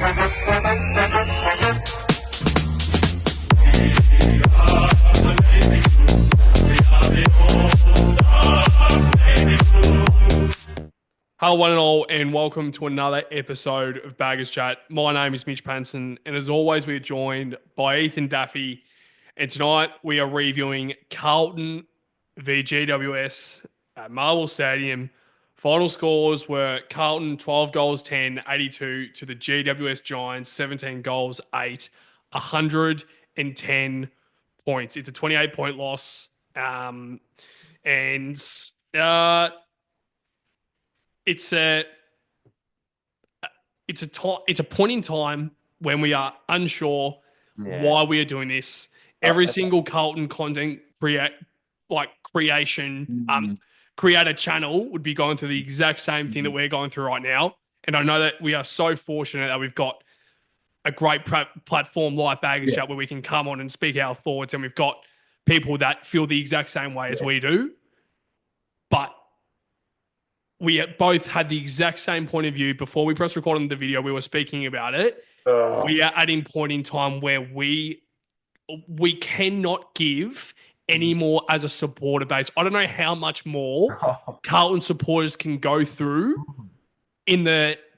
Hello, one and all, and welcome to another episode of Baggers Chat. My name is Mitch Panson, and as always, we are joined by Ethan Daffy. And tonight we are reviewing Carlton v GWS at Marvel Stadium. Final scores were Carlton 12 goals 10, 82 to the GWS Giants 17 goals 8, 110 points. It's a 28-point loss, and it's a it's a point in time when we are unsure why we are doing this. Every single Carlton content creation creator channel would be going through the exact same thing that we're going through right now. And I know that we are so fortunate that we've got a great platform like Baggers Chat where we can come on and speak our thoughts, and we've got people that feel the exact same way as we do. But we both had the exact same point of view before we pressed record on the video. We were speaking about it. We are at a point in time where we cannot give any more as a supporter base. I don't know how much more Carlton supporters can go through in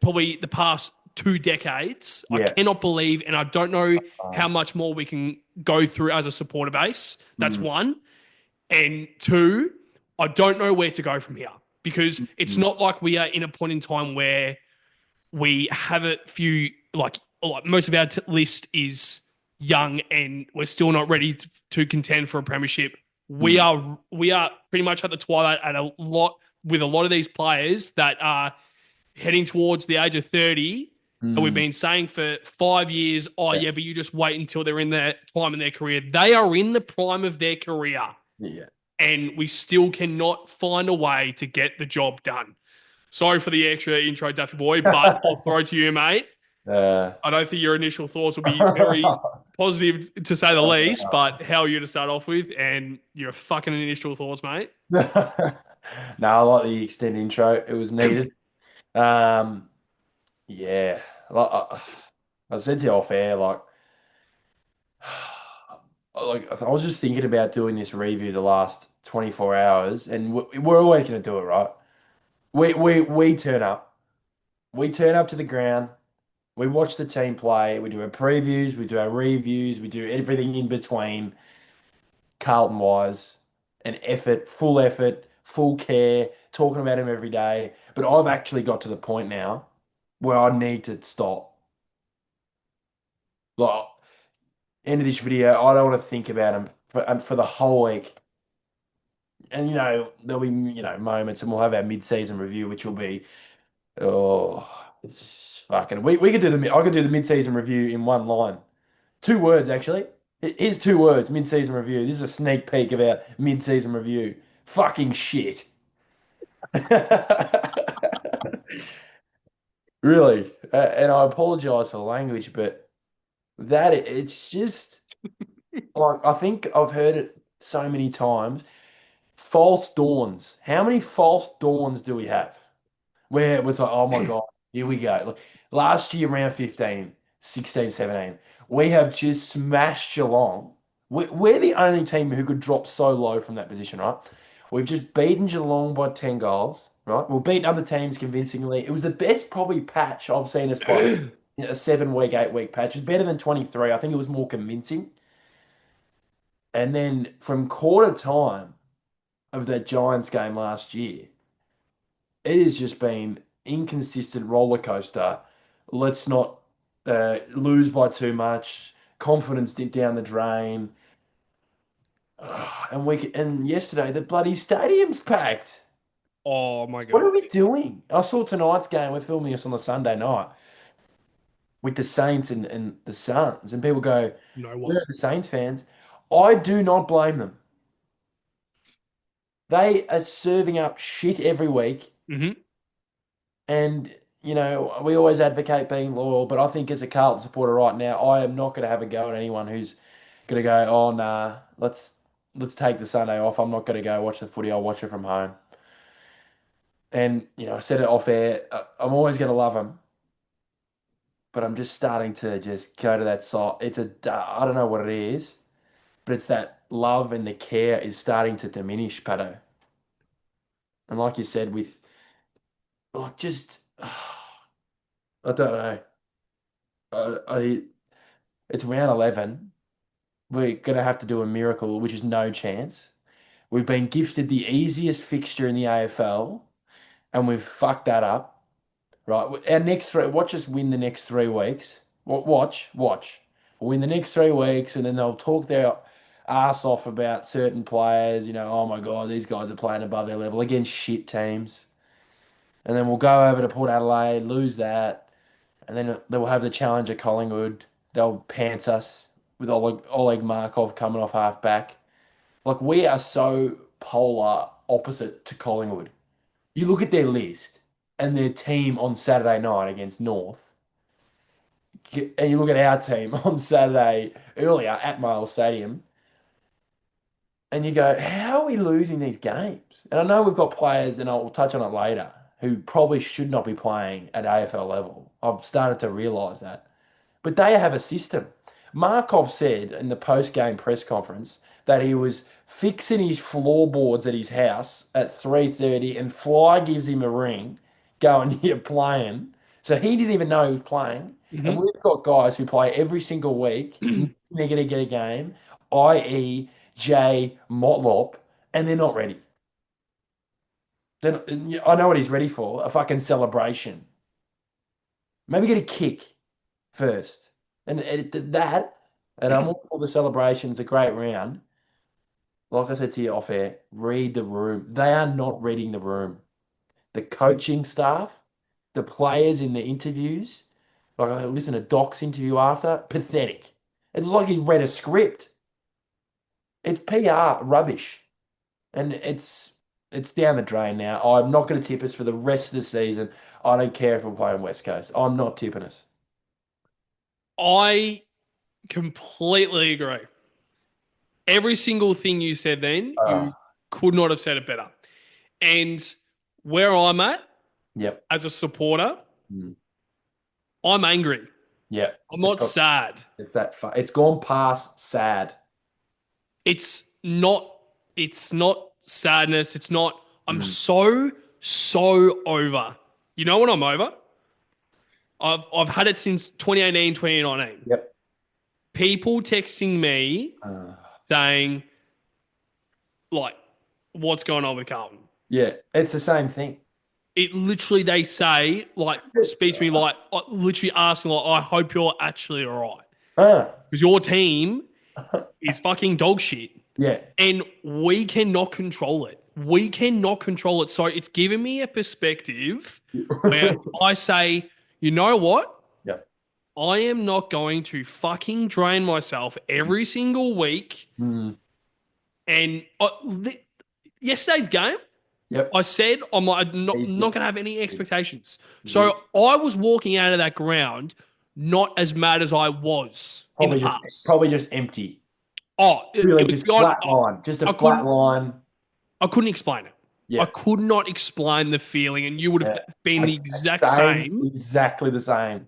probably the past 2 decades. I cannot believe, and I don't know how much more we can go through as a supporter base. That's one. And two, I don't know where to go from here. Because it's not like we are in a point in time where we have a few, like most of our list is young and we're still not ready to contend for a premiership. We are pretty much at the twilight with a lot of these players that are heading towards the age of 30. And we've been saying for 5 years, but you just wait until they're in their prime in their career. They are in the prime of their career. Yeah. And we still cannot find a way to get the job done. Sorry for the extra intro, Daffy boy, but I'll throw it to you, mate. I don't think your initial thoughts will be very positive, to say the least, but how are you to start off with? And your fucking initial thoughts, mate? No, I like the extended intro. It was needed. Yeah. I said to you off air, I was just thinking about doing this review the last 24 hours, and we're always going to do it, right? We turn up. We turn up to the ground. We watch the team play. We do our previews. We do our reviews. We do everything in between, Carlton-wise, and effort, full care, talking about him every day. But I've actually got to the point now where I need to stop. Like, end of this video, I don't want to think about him for the whole week. And there'll be moments, and we'll have our mid-season review, which will be fucking. We could do I could do the mid-season review in one line, 2 words actually. Here's 2 words: mid-season review. This is a sneak peek of our mid-season review. Fucking shit. Really, and I apologize for the language, but it's just like, I think I've heard it so many times. False dawns. How many false dawns do we have? Where it was like, oh my God, here we go. Like, last year, round 15, 16, 17, we have just smashed Geelong. We're the only team who could drop so low from that position, right? We've just beaten Geelong by 10 goals, right? We've beaten other teams convincingly. It was the best probably patch I've seen us play. A 7-week, 8-week patch. It's better than 23. I think it was more convincing. And then from quarter time of that Giants game last year, it has just been inconsistent roller coaster. Let's not lose by too much. Confidence down the drain. And yesterday the bloody stadium's packed. Oh, my What God. are we doing? I saw tonight's game. We're filming this on the Sunday night with the Saints and the Suns, and people go, No "Where one. are the Saints fans?" I do not blame them. They are serving up shit every week. Mm-hmm. And, we always advocate being loyal, but I think as a Carlton supporter right now, I am not going to have a go at anyone who's going to go, oh, nah, let's take the Sunday off. I'm not going to go watch the footy. I'll watch it from home. And, I said it off air. I'm always going to love them. but I'm just starting to just go to that side. I don't know what it is, but it's that love and the care is starting to diminish, Patto. And like you said, with just I don't know. It's round 11. We're gonna have to do a miracle, which is no chance. We've been gifted the easiest fixture in the AFL, and we've fucked that up. Right, our next three. Watch us win the next 3 weeks. Watch. We'll win the next 3 weeks, and then they'll talk their ass off about certain players. Oh my god, these guys are playing above their level against shit teams. And then we'll go over to Port Adelaide, lose that, and then they'll have the challenge at Collingwood. They'll pants us with Oleg Markov coming off half back. Like we are so polar opposite to Collingwood. You look at their list and their team on Saturday night against North, and you look at our team on Saturday earlier at Miles Stadium, and you go, how are we losing these games? And I know we've got players, and I'll touch on it later, who probably should not be playing at AFL level. I've started to realise that. But they have a system. Markov said in the post-game press conference that he was fixing his floorboards at his house at 3:30 and Fly gives him a ring going, you're playing. So he didn't even know he was playing. And Mhm. we've got guys who play every single week, they're going to get a game, i.e. Jay Motlop, and they're not ready. I know what he's ready for, a fucking celebration. Maybe get a kick first. And that, and I'm all for the celebration. It's a great round. Like I said to you off air, read the room. They are not reading the room. The coaching staff, the players in the interviews, like I listened to Doc's interview after, pathetic. It's like he read a script. It's PR rubbish. And it's down the drain now. I'm not going to tip us for the rest of the season. I don't care if we're playing West Coast. I'm not tipping us. I completely agree. Every single thing you said then, you Ah, could not have said it better. And where I'm at yep. as a supporter, Mm, I'm angry. yep. I'm not sad. It's gone past sad. It's not it's not sadness. It's not I'm Mm, so over. You know what I'm over? I've had it since 2018, 2019. yep. People texting me Uh, saying, like, what's going on with Carlton? yeah, it's the same thing. It literally they say, like, It's, speak to me literally asking, like, I hope you're actually all right. uh, Because your team is fucking dog shit. yeah. And we cannot control it. We cannot control it. So it's given me a perspective where I say, you know what? Yep. I am not going to fucking drain myself every single week. Mm, And yesterday's game, yep. I said I'm not Easy. going to have any expectations. Easy. So I was walking out of that ground not as mad as I was in the Probably just past. probably just empty. Oh, it Really was just beyond. flat line. Just a I flat couldn't. line. I couldn't explain it. I Yeah. could not explain the feeling, and you would have Yeah. been the exact Same, same. exactly the same.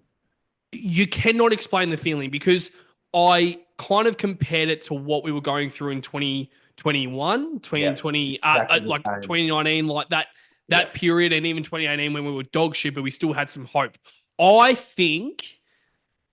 You cannot explain the feeling because I kind of compared it to what we were going through in 2021, Yeah. 2020, Exactly the like same. 2019, like Yeah. that period, and even 2018 when we were dog shit, but we still had some hope. I think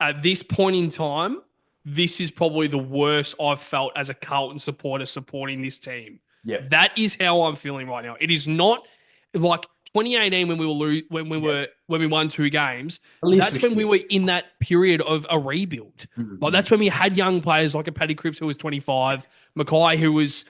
at this point in time, this is probably the worst I've felt as a Carlton supporter supporting this team. Yeah. That is how I'm feeling right now. It is not like 2018 when Yeah. when we won 2 games. At least for That's when we shit. were in that period of a rebuild. Like Mm-hmm. that's when we had young players like a Paddy Cripps who was 25, Mackay who was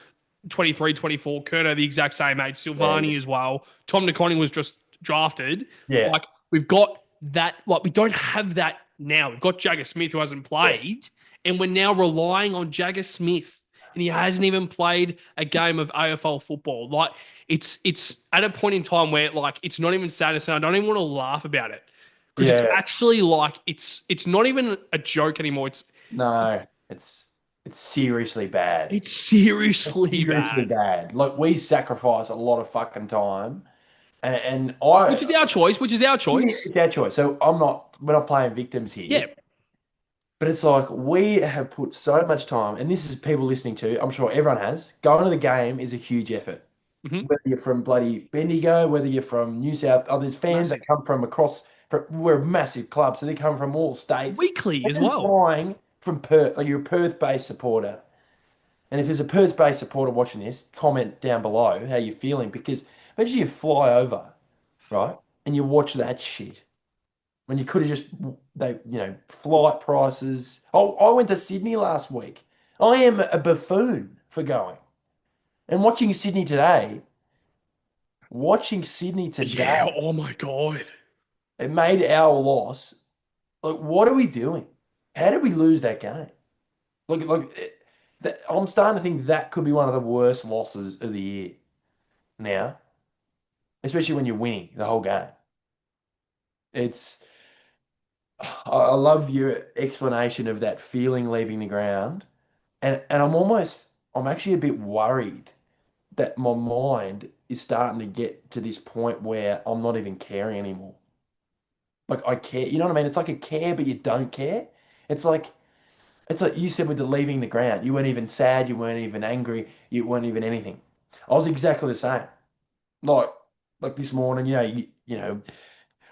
23, 24, Kerno the exact same age, Yeah. Silvani as well. Tom DeConning was just drafted. Yeah. Like we've got that. Like we don't have that now. We've got Jagger Smith who hasn't Yeah. played, and we're now relying on Jagger Smith, and he hasn't even played a game of AFL football. Like it's at a point in time where like it's not even sadness, and I don't even want to laugh about it because it's Yeah. actually like it's not even a joke anymore. No, it's seriously bad. It's seriously Seriously bad. bad. Like we sacrifice a lot of fucking time, And I, Which is our choice. Which is our yeah, choice. it's our choice. So we're not playing victims here. Yeah. But it's like we have put so much time, and this is people listening to, I'm sure everyone has. Going to the game is a huge effort. Hmm. Whether you're from bloody Bendigo, whether you're from New South, oh, there's fans that Massive. come from across, we're a massive club, so they come from all states. Weekly as Imagine well. flying from Perth, like you're a Perth-based supporter. And if there's a Perth-based supporter watching this, comment down below how you're feeling, because imagine you fly over, right, and you watch that shit when you could have just flight prices. Oh, I went to Sydney last week. I am a buffoon for going and watching Sydney Yeah. today, Oh my god. it made our loss. Like, what are we doing? How did we lose that game? I'm starting to think that could be one of the worst losses of the year now, especially when you're winning the whole game. It's I love your explanation of that feeling leaving the ground. And I'm actually a bit worried that my mind is starting to get to this point where I'm not even caring anymore. Like I care, you know what I mean? It's like a care, but you don't care. It's like it's like you said with the leaving the ground. You weren't even sad, you weren't even angry, you weren't even anything. I was exactly the same. Like like this morning,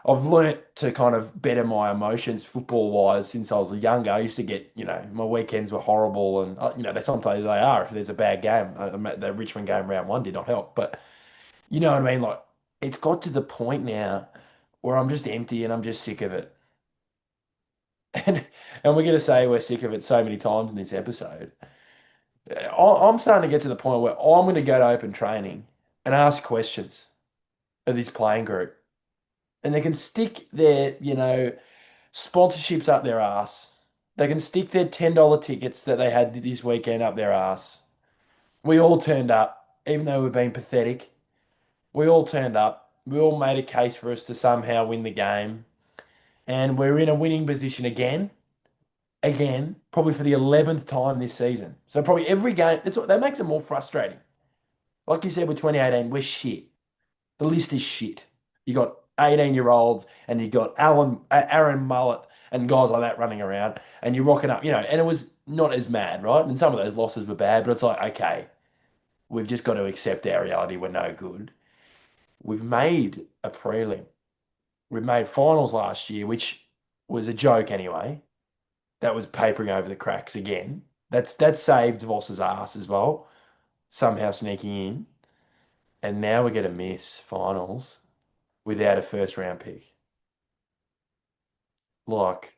I've learnt to kind of better my emotions football wise since I was younger. I used to get, my weekends were horrible, and they sometimes they are if there's a bad game. The Richmond game round one did not help, but you know what I mean. Like it's got to the point now where I'm just empty and I'm just sick of it, and we're gonna say we're sick of it so many times in this episode. I'm starting to get to the point where I'm going to go to open training and ask questions of this playing group, and they can stick their, sponsorships up their ass. They can stick their $10 tickets that they had this weekend up their ass. We all turned up, even though we've been pathetic. We all turned up. We all made a case for us to somehow win the game. And we're in a winning position again, probably for the 11th time this season. So probably every game, that makes it more frustrating. Like you said with 2018, we're shit. The list is shit. You got 18-year-olds and you got Aaron Mullet and guys like that running around, and you're rocking up, and it was not as mad, right? And some of those losses were bad, but it's like, okay, we've just got to accept our reality. We're no good. We've made a prelim. We've made finals last year, which was a joke anyway. That was papering over the cracks again. That saved Voss's ass as well, somehow sneaking in. And now we're going to miss finals without a first round pick. Like,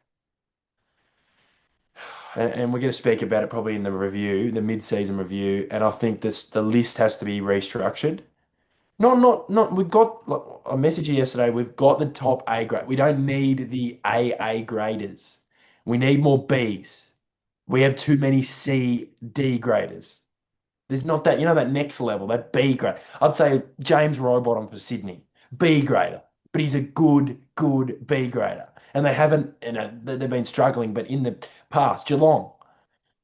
and we're going to speak about it probably in the review, the mid-season review. And I think the list has to be restructured. Not. We've got like, a message yesterday. We've got the top A grade. We don't need the AA graders. We need more Bs. We have too many C, D graders. There's not that, that next level, that B grade. I'd say James Rowbottom for Sydney, B grader, but he's a good B grader. And they haven't, they've been struggling, but in the past, Geelong,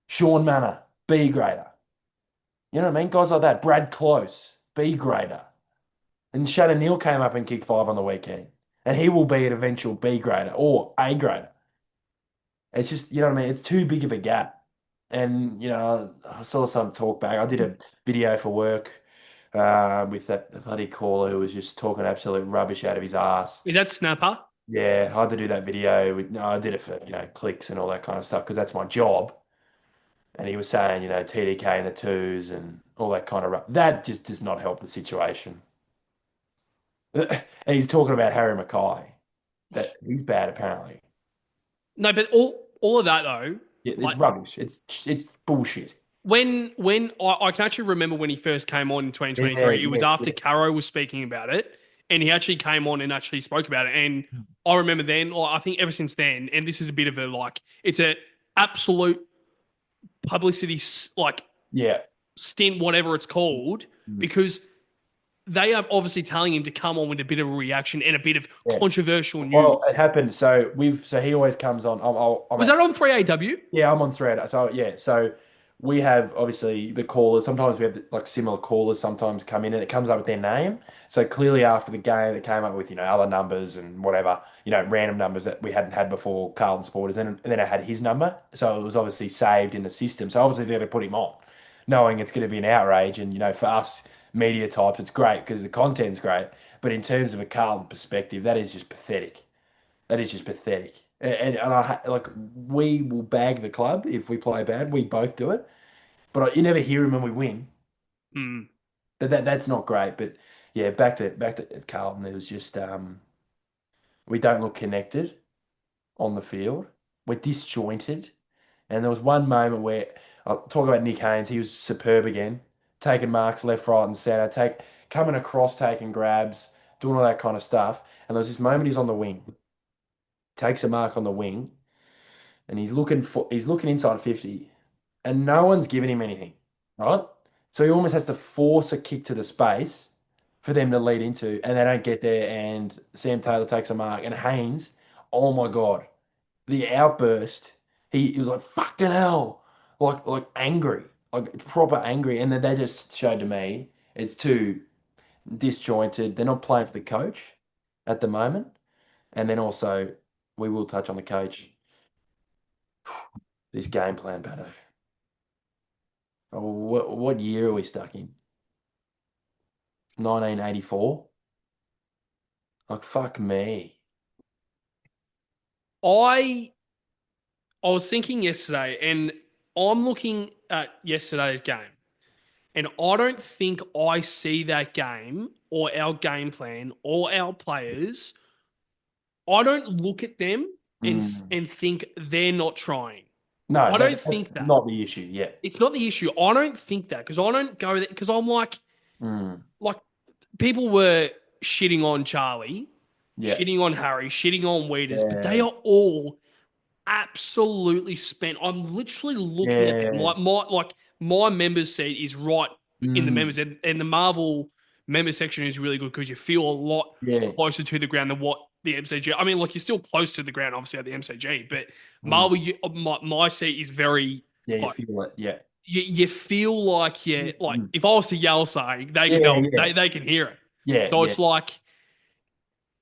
Sean Manor, B grader. You know what I mean? Guys like that. Brad Close, B grader. And Shannon Neal came up and kicked 5 on the weekend. And he will be an eventual B grader or A grader. It's just, you know what I mean? It's too big of a gap. And, I saw some talk back. I did a video for work with that bloody caller who was just talking absolute rubbish out of his ass. Is that Snapper? Yeah, I had to do that video. No, I did it for, clicks and all that kind of stuff because that's my job. And he was saying, TDK in the twos and all that kind of that just does not help the situation. And he's talking about Harry Mackay, that he's bad apparently. No, but all of that though, Yeah, it's like rubbish. It's bullshit. when I can actually remember when he first came on in Yeah, 2023, it was yes, after yeah. Caro was speaking about it, and he actually came on and actually spoke about it. And I remember then, I think ever since then, and this is a bit of a it's a absolute publicity Yeah. stint, whatever it's called, Mm. because they are obviously telling him to come on with a bit of a reaction and a bit of Yeah. controversial Well, it news. happened. So he always comes on. Was that on 3AW? Yeah, I'm on thread. So yeah, so we have obviously the callers. Sometimes we have like similar callers sometimes come in and it comes up with their name. So clearly after the game, it came up with, other numbers and whatever, random numbers that we hadn't had before, Carlton supporters. And then I had his number. So it was obviously saved in the system. So obviously they're going to put him on, knowing it's going to be an outrage. And, for us media types, it's great because the content's great. But in terms of a Carlton perspective, that is just pathetic. That is just pathetic. And like we will bag the club if we play bad. We both do it, but you never hear him when we win. Mm. That's not great. But yeah, back to Carlton. It was just we don't look connected on the field. We're disjointed. And there was one moment where I'll talk about Nick Haynes. He was superb again, taking marks left, right, and centre, coming across, taking grabs, doing all that kind of stuff. And there was this moment he's on the wing, takes a mark on the wing, and he's looking inside 50, and no one's giving him anything, right? So he almost has to force a kick to the space for them to lead into, and they don't get there. And Sam Taylor takes a mark, and Haynes, oh my God, the outburst. He was like fucking hell, like angry, like proper angry. And then they just showed to me it's too disjointed. They're not playing for the coach at the moment, and then also we will touch on the coach. This game plan, Patto. Oh, what year are we stuck in? 1984? Like, fuck me. I I was thinking yesterday, and I'm looking at yesterday's game, and I don't think I see that game or our game plan or our players. I don't look at them Mm. and think they're not trying. No, I don't that's think that. not the issue yet. It's not the issue. I don't think that because I don't go there because I'm Mm. like people were shitting on Charlie, Yeah. shitting on Harry, shitting on Weeders, but they Yeah. are all absolutely spent. I'm literally looking at them Yeah. like my members seat is right in the Mm. members, and the Marvel member section is really good because you feel a lot Yeah. closer to the ground than what the MCG. I mean, like you're still close to the ground, obviously at the MCG, but Mm. Marvel, my seat is very Yeah, you like feel it. Yeah. you feel like like Mm. if I was to yell something, they can Yeah, yeah. they can hear it. Yeah, So yeah. it's like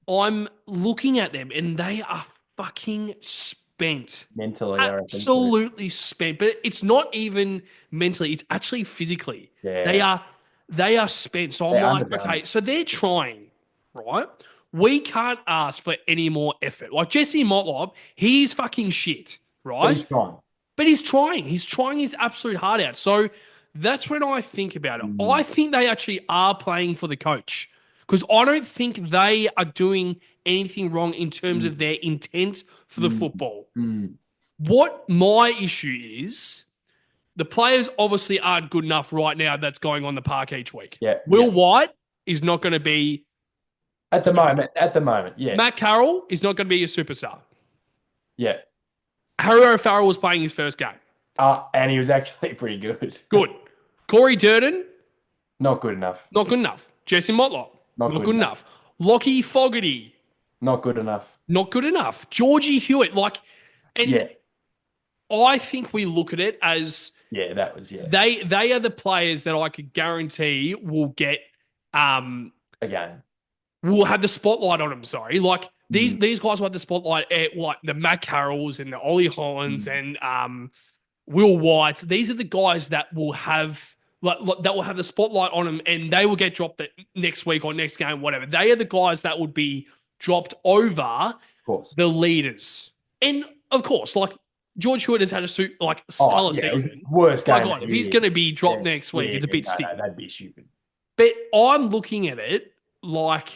I'm looking at them and they are fucking spent. Mentally, I reckon too. Absolutely spent. But it's not even mentally, it's actually physically. They Yeah. are they are spent. So I'm They're like, underdone. okay, so they're trying, right? We can't ask for any more effort. Like Jesse Motlop, he's fucking shit, But right? he's trying. But he's trying. He's trying his absolute heart out. So that's when I think about it. I Mm. think they actually are playing for the coach because I don't think they are doing anything wrong in terms of Mm. their intent for the Mm. football. Mm. What my issue is, the players obviously aren't good enough right now that's going on the park each week. Yeah, yeah. Will White is not going to be At a the superstar. moment, at the moment, yeah. Matt Carroll is not going to be a superstar. Yeah. Harry O'Farrell was playing his first game. And he was actually pretty good. Good. Corey Durden, Not good enough. not good enough. Jesse Motlop, Not not good good enough. enough. Lockie Fogarty, Not good enough. not good enough. Georgie Hewitt, and Yeah. I think we look at it as Yeah, that was, yeah. they are the players that I could guarantee will get Again. will have the spotlight on them. Sorry, like Mm. these guys will have the spotlight at like the Matt Carrolls and the Ollie Hollands Mm. and Will White. These are the guys that will have that will have the spotlight on them, and they will get dropped next week or next game, whatever. They are the guys that would be dropped over Of course. the leaders, and of course, like George Hewitt has had a Oh, stellar yeah, it was season. worst My game of God, if the he's year. going to be Yeah, dropped next week, yeah, it's a bit no, sticky. that'd be stupid. But I'm looking at it like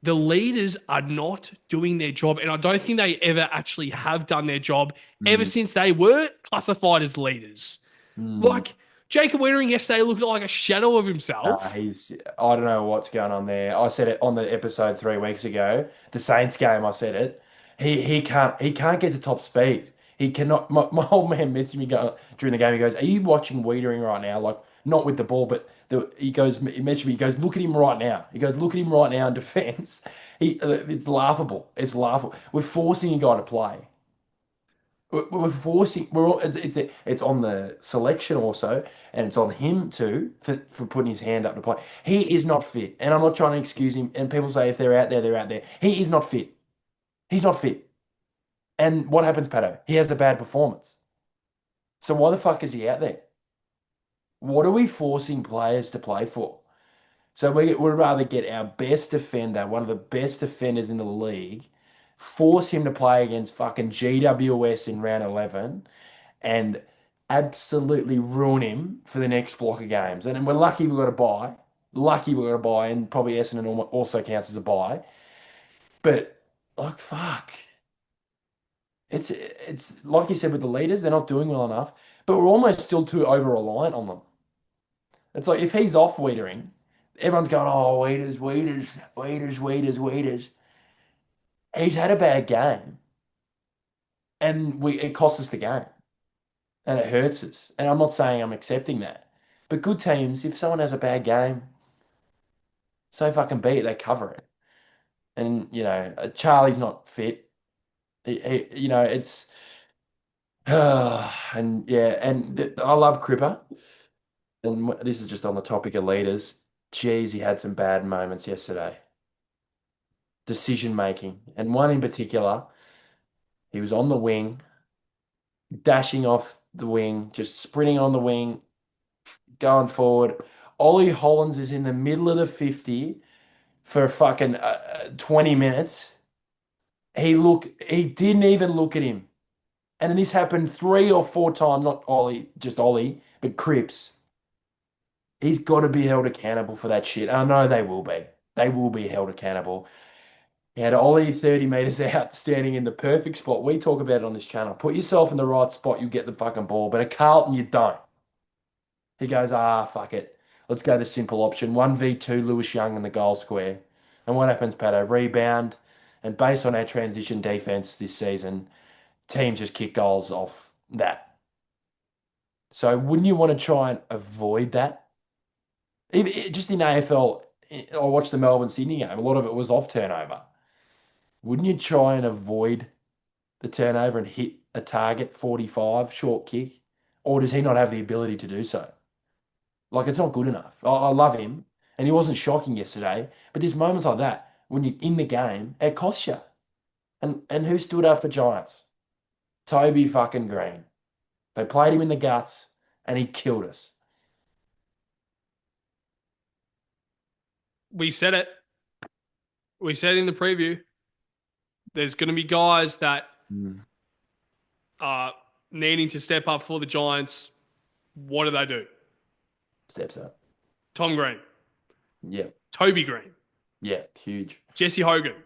the leaders are not doing their job. And I don't think they ever actually have done their job ever Mm. since they were classified as leaders. Mm. Like Jacob Weitering yesterday looked like a shadow of himself. I don't know what's going on there. I said it on the episode 3 weeks ago. The Saints game, I said it. He can't get to top speed. He cannot. My old man messaged me during the game. He goes, "Are you watching Wiedering right now? Like not with the ball, but he goes. He messaged me. He goes, look at him right now. He goes, look at him right now in defence. It's laughable. It's laughable. We're forcing a guy to play. We're forcing. We're all. It's on the selection also, and it's on him too for putting his hand up to play. He is not fit, and I'm not trying to excuse him. And people say if they're out there, they're out there. He is not fit. He's not fit. And what happens, Pato? He has a bad performance. So why the fuck is he out there? What are we forcing players to play for? So we'd rather get our best defender, one of the best defenders in the league, force him to play against fucking GWS in round 11 and absolutely ruin him for the next block of games. And we're lucky we got a buy. Lucky we got a buy, and probably Essendon also counts as a buy. But like fuck. It's like you said with the leaders, they're not doing well enough, but we're almost still too over reliant on them. It's like if he's off Wiedering, everyone's going, oh, Wieders. He's had a bad game, and we it costs us the game, and it hurts us. And I'm not saying I'm accepting that, but good teams, if someone has a bad game, so fucking be it, they cover it. And Charlie's not fit. It's and yeah, and I love Cripper. And this is just on the topic of leaders. Geez, he had some bad moments yesterday. Decision making, and one in particular, he was on the wing, dashing off the wing, just sprinting on the wing, going forward. Ollie Hollins is in the middle of the 50 for fucking 20 minutes. He didn't even look at him. And then this happened 3 or 4 times, not Ollie, just Ollie, but Cripps. He's got to be held accountable for that shit. I know they will be. They will be held accountable. He had Ollie 30 metres out, standing in the perfect spot. We talk about it on this channel. Put yourself in the right spot, you get the fucking ball. But at Carlton, you don't. He goes, fuck it. Let's go the simple option. 1v2, Lewis Young in the goal square. And what happens, Pato? Rebound. And based on our transition defence this season, teams just kick goals off that. So wouldn't you want to try and avoid that? Even, just in AFL, I watched the Melbourne Sydney game. A lot of it was off turnover. Wouldn't you try and avoid the turnover and hit a target 45 short kick? Or does he not have the ability to do so? Like, it's not good enough. I love him, and he wasn't shocking yesterday. But there's moments like that when you're in the game, it costs you. And who stood up for Giants? Toby fucking Green. They played him in the guts, and he killed us. We said it. We said in the preview. There's going to be guys that are needing to step up for the Giants. What do? Steps up. Tom Green. Yeah. Toby Green. Yeah, huge. Jesse Hogan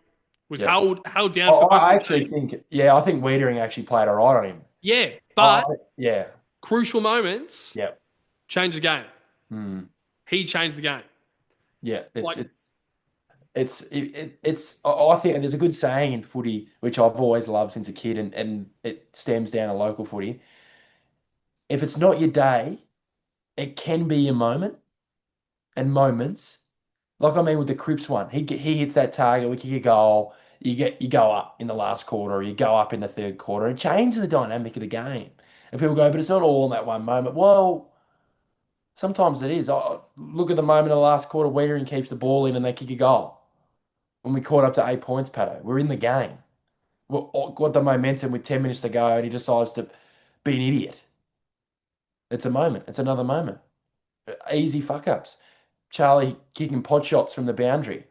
was Yeah. held down for most I of the actually game. think, I think Wiedering actually played all right on him. Yeah, but Yeah. crucial moments Yeah. change the game. Mm. He changed the game. Yeah. Like- I think there's a good saying in footy, which I've always loved since a kid, and it stems down to local footy. If it's not your day, it can be your moment and moments. Like I mean with the Cripps one, he hits that target, we kick a goal, you go up in the last quarter, or you go up in the third quarter, and change the dynamic of the game. And people go, but it's not all in that one moment. Well, sometimes it is. Look at the moment of the last quarter, Wiedering keeps the ball in and they kick a goal. When we caught up to 8 points, Pato, we're in the game. We got the momentum with 10 minutes to go, and he decides to be an idiot. It's a moment. It's another moment. Easy fuck ups. Charlie kicking pot shots from the boundary.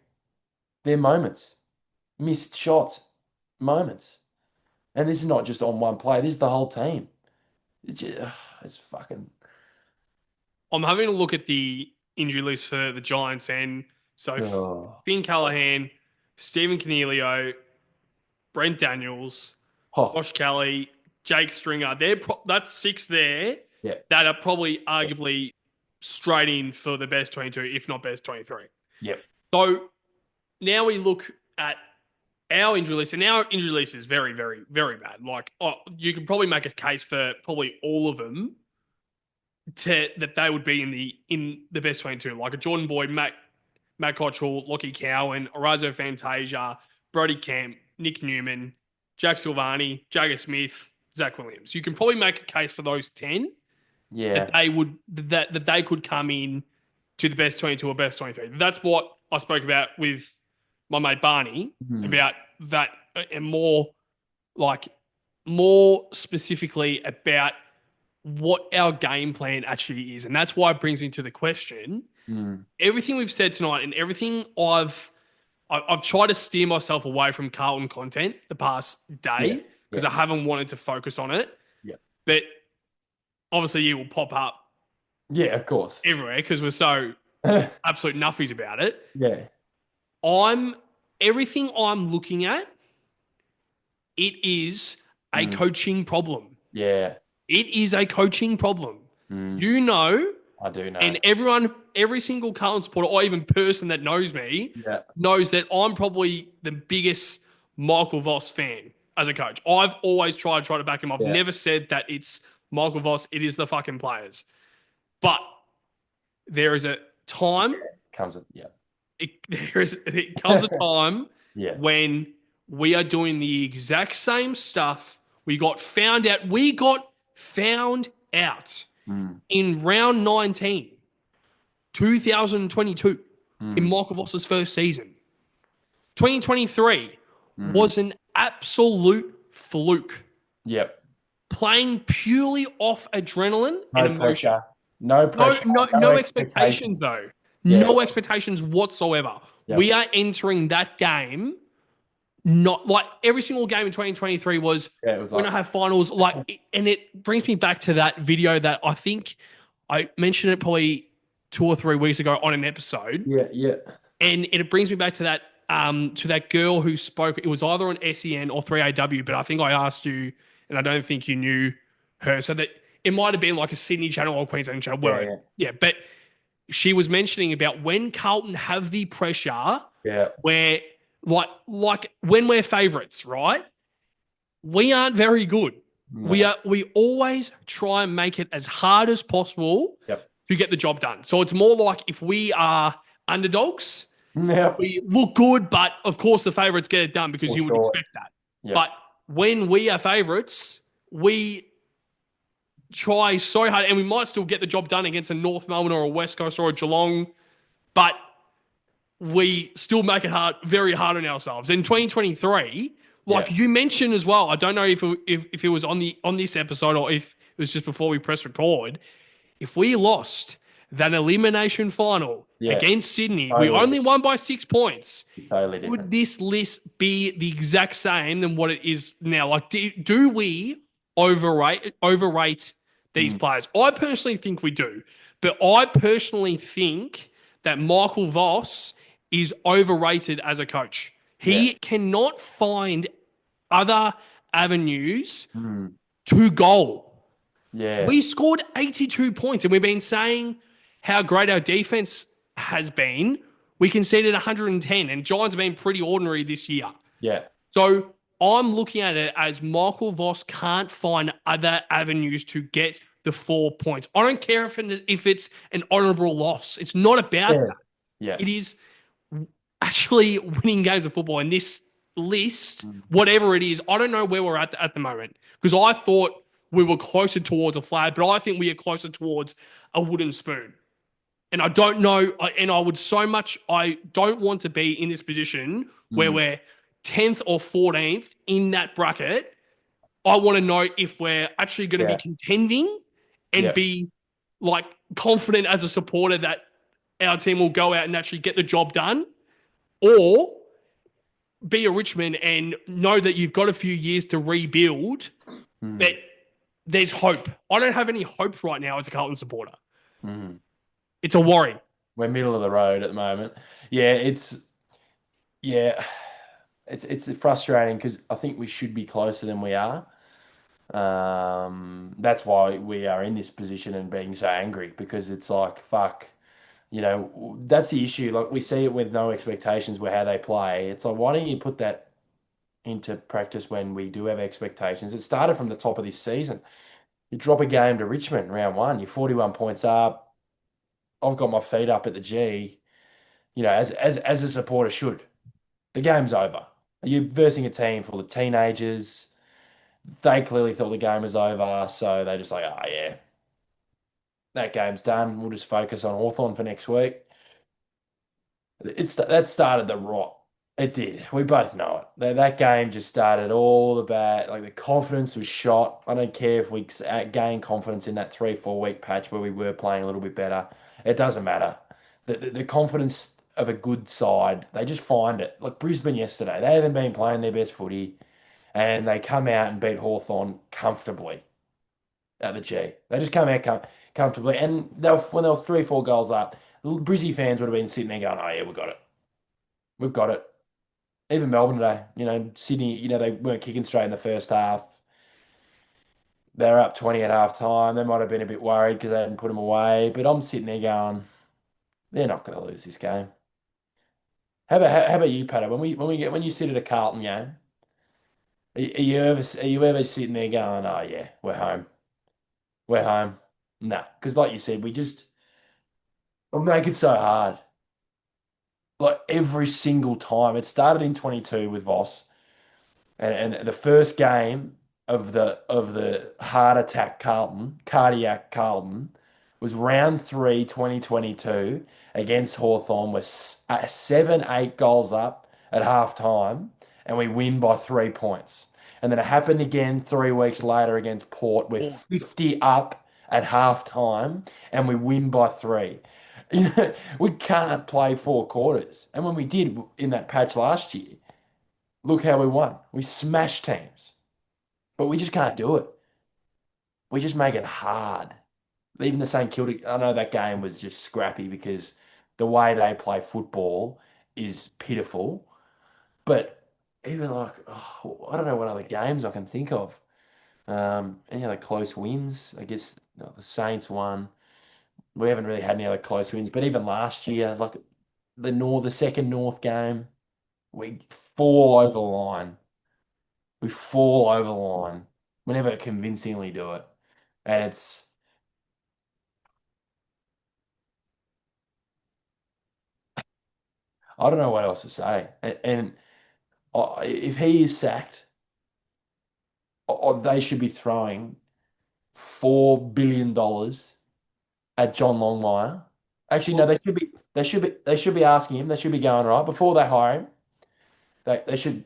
They're moments. Missed shots, moments. And this is not just on one play. This is the whole team. It's fucking. I'm having a look at the injury list for the Giants, and so Oh. Finn Callahan, Stephen Canelio, Brent Daniels, Oh, Josh Kelly, Jake Stringer. That's 6 there yeah. that are probably arguably straight in for the best 22, if not best 23. Yep. So now we look at our injury list, and our injury list is very, very, very bad. Like, you could probably make a case for probably all of them that they would be in the best 22, like a Jordan Boyd, Matt Cottrell, Lockie Cowan, Orazo Fantasia, Brody Kemp, Nick Newman, Jack Silvani, Jagger Smith, Zach Williams. You can probably make a case for those 10 Yeah. that they could come in to the best 22 or best 23. That's what I spoke about with my mate Barney about that, and more specifically about what our game plan actually is. And that's why it brings me to the question. Everything we've said tonight and everything I've tried to steer myself away from Carlton content the past day because I haven't wanted to focus on it. Yeah. But obviously you will pop up Of course. everywhere because we're so absolute nuffies about it. Yeah. Everything I'm looking at, it is a coaching problem. Yeah. It is a coaching problem. You know, I do know. and every single Carlton supporter, or even person that knows me, knows that I'm probably the biggest Michael Voss fan as a coach. I've always tried to back him. I've never said that it's Michael Voss. It is the fucking players. But there is a time. It comes a time when we are doing the exact same stuff. We got found out in round 19, 2022, in Michael Voss's first season. 2023 was an absolute fluke. Yep. Playing purely off adrenaline and emotion. Pressure. No pressure. No expectations, though. Yeah. No expectations whatsoever. Yep. We are entering that game. Not like every single game in 2023 was when I have finals. And it brings me back to that video that I think I mentioned it probably 2 or 3 weeks ago on an episode. Yeah. And it brings me back to that girl who spoke. It was either on SEN or 3AW, but I think I asked you, and I don't think you knew her. So that it might have been like a Sydney channel or Queensland channel. But she was mentioning about when Carlton have the pressure, where like when we're favourites, right? We aren't very good. No. We always try and make it as hard as possible to get the job done. So it's more like if we are underdogs, we look good, but of course the favourites get it done because you would expect that. But when we are favourites, we try so hard, and we might still get the job done against a North Melbourne or a West Coast or a Geelong, but we still make it very hard on ourselves. In 2023, you mentioned as well, I don't know if it was on this episode or if it was just before we press record, if we lost that elimination final against Sydney, we only won by 6 points. Totally would this list be the exact same than what it is now? Like, do we overrate these players? I personally think we do, but I personally think that Michael Voss is overrated as a coach. He cannot find other avenues to goal. Yeah. We scored 82 points, and we've been saying how great our defense has been. We conceded 110, and Giants have been pretty ordinary this year. Yeah. So I'm looking at it as Michael Voss can't find other avenues to get the 4 points. I don't care if it's an honourable loss. It's not about that. Yeah. It is actually winning games of football. And this list, whatever it is, I don't know where we're at the moment, because I thought we were closer towards a flag, but I think we are closer towards a wooden spoon. And I don't know, and I don't want to be in this position where we're 10th or 14th in that bracket. I want to know if we're actually going to be contending and be like confident as a supporter that our team will go out and actually get the job done, or be a Richmond and know that you've got a few years to rebuild, that there's hope. I don't have any hope right now as a Carlton supporter. It's a worry. We're middle of the road at the moment. It's frustrating because I think we should be closer than we are. That's why we are in this position and being so angry, because it's like, fuck, that's the issue. Like, we see it with no expectations where how they play. It's like, why don't you put that into practice when we do have expectations? It started from the top of this season. You drop a game to Richmond round 1, you're 41 points up. I've got my feet up at the G, as a supporter should. The game's over. You're versing a team full of teenagers. They clearly thought the game was over, so they just like, oh yeah, that game's done. We'll just focus on Hawthorn for next week. That started the rot. It did. We both know it. That game just started all the bad. Like the confidence was shot. I don't care if we gained confidence in that 3 4 week patch where we were playing a little bit better. It doesn't matter. The confidence of a good side, they just find it. Like Brisbane yesterday, they haven't been playing their best footy, and they come out and beat Hawthorn comfortably at the G. They just come out comfortably, and when they were 3 4 goals up, Brizzy fans would have been sitting there going, "Oh yeah, we got it. We've got it." Even Melbourne today, Sydney, they weren't kicking straight in the first half. They were up 20 at half time. They might have been a bit worried because they hadn't put them away. But I'm sitting there going, they're not going to lose this game. How about you, Pato? When you sit at a Carlton game, are you ever sitting there going, oh yeah, we're home. We're home. Nah, because like you said, we make it so hard. Like every single time. It started in 22 with Voss. And the first game of the heart attack Carlton, cardiac Carlton, was round 3, 2022 against Hawthorn. We're 7 8 goals up at half time, and we win by 3 points. And then it happened again 3 weeks later against Port. We're Or 50 up at half time, and we win by three. We can't play 4 quarters. And when we did in that patch last year, look how we won. We smashed teams, but we just can't do it. We just make it hard. Even the St Kilda, I know that game was just scrappy because the way they play football is pitiful. But even like, I don't know what other games I can think of. Any other close wins? I guess the Saints won. We haven't really had any other close wins. But even last year, like the second North game, we fall over the line. We fall over the line. We never convincingly do it. And I don't know what else to say. And if he is sacked, they should be throwing $4 billion at John Longmire. Actually, no, they should be asking him. They should be going right before they hire him. They should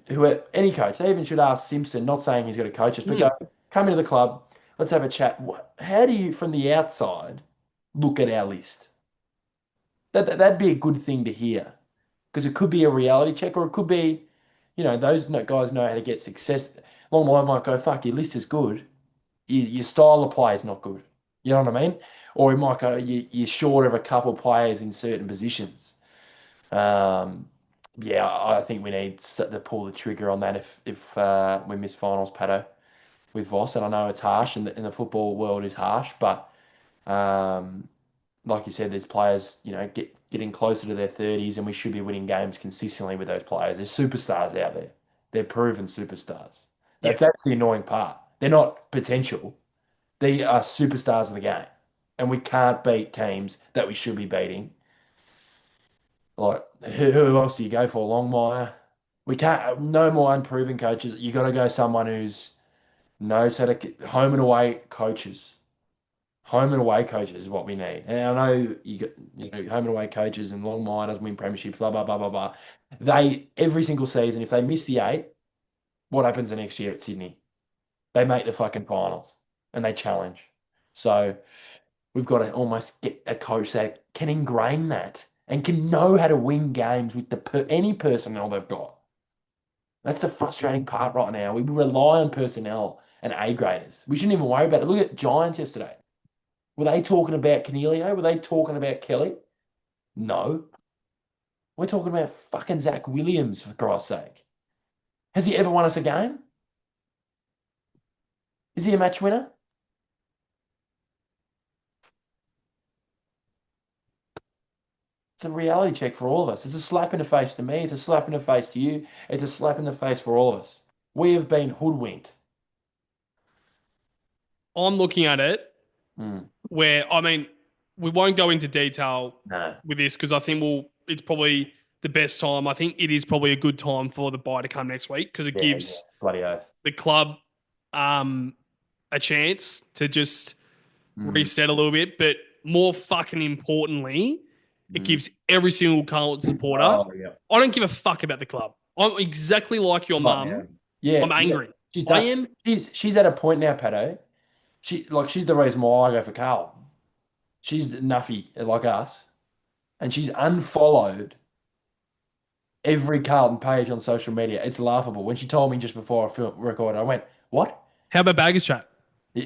any coach. They even should ask Simpson. Not saying he's got to coach us, but hmm, go come into the club. Let's have a chat. How do you, from the outside, look at our list? That'd be a good thing to hear because it could be a reality check or it could be, those guys know how to get success. Longmire might go, fuck, your list is good. Your style of play is not good. You know what I mean? Or he might go, you're short of a couple of players in certain positions. Um, yeah, I think we need to pull the trigger on that if we miss finals, Pato, with Voss. And I know it's harsh, and the football world is harsh, but um, like you said, there's players, getting closer to their 30s, and we should be winning games consistently with those players. There's superstars out there. They're proven superstars. yeah. That's the annoying part. They're not potential. They are superstars of the game. And we can't beat teams that we should be beating. Like, who else do you go for? Longmire. We can't, no more unproven coaches. You got to go someone who's knows how to home and away coaches. Home and away coaches is what we need. And I know you got home and away coaches and Longmire doesn't win premierships, blah blah blah blah blah. They every single season, if they miss the eight, what happens the next year at Sydney? They make the fucking finals and they challenge. So we've got to almost get a coach that can ingrain that and can know how to win games with any personnel they've got. That's the frustrating part right now. We rely on personnel and A graders. We shouldn't even worry about it. Look at Giants yesterday. Were they talking about Cornelio? Were they talking about Kelly? No. We're talking about fucking Zach Williams, for Christ's sake. Has he ever won us a game? Is he a match winner? It's a reality check for all of us. It's a slap in the face to me. It's a slap in the face to you. It's a slap in the face for all of us. We have been hoodwinked. I'm looking at it Mm, where, I mean, we won't go into detail no. with this because I think it's probably the best time. I think it is probably a good time for the buy to come next week because it Yeah, yeah. gives Bloody oath. the club um, a chance to just Mm. reset a little bit. But more fucking importantly, it Mm. gives every single Carlton supporter. Oh, yeah. I don't give a fuck about the club. I'm exactly like your Right now. mum. Yeah, I'm yeah. angry. She's I done. am. She's at a point now, Patto. She's the reason why I go for Carl. She's nuffy like us, and she's unfollowed every Carlton page on social media. It's laughable. When she told me just before I recorded, I went, "What?" How about baggage chat?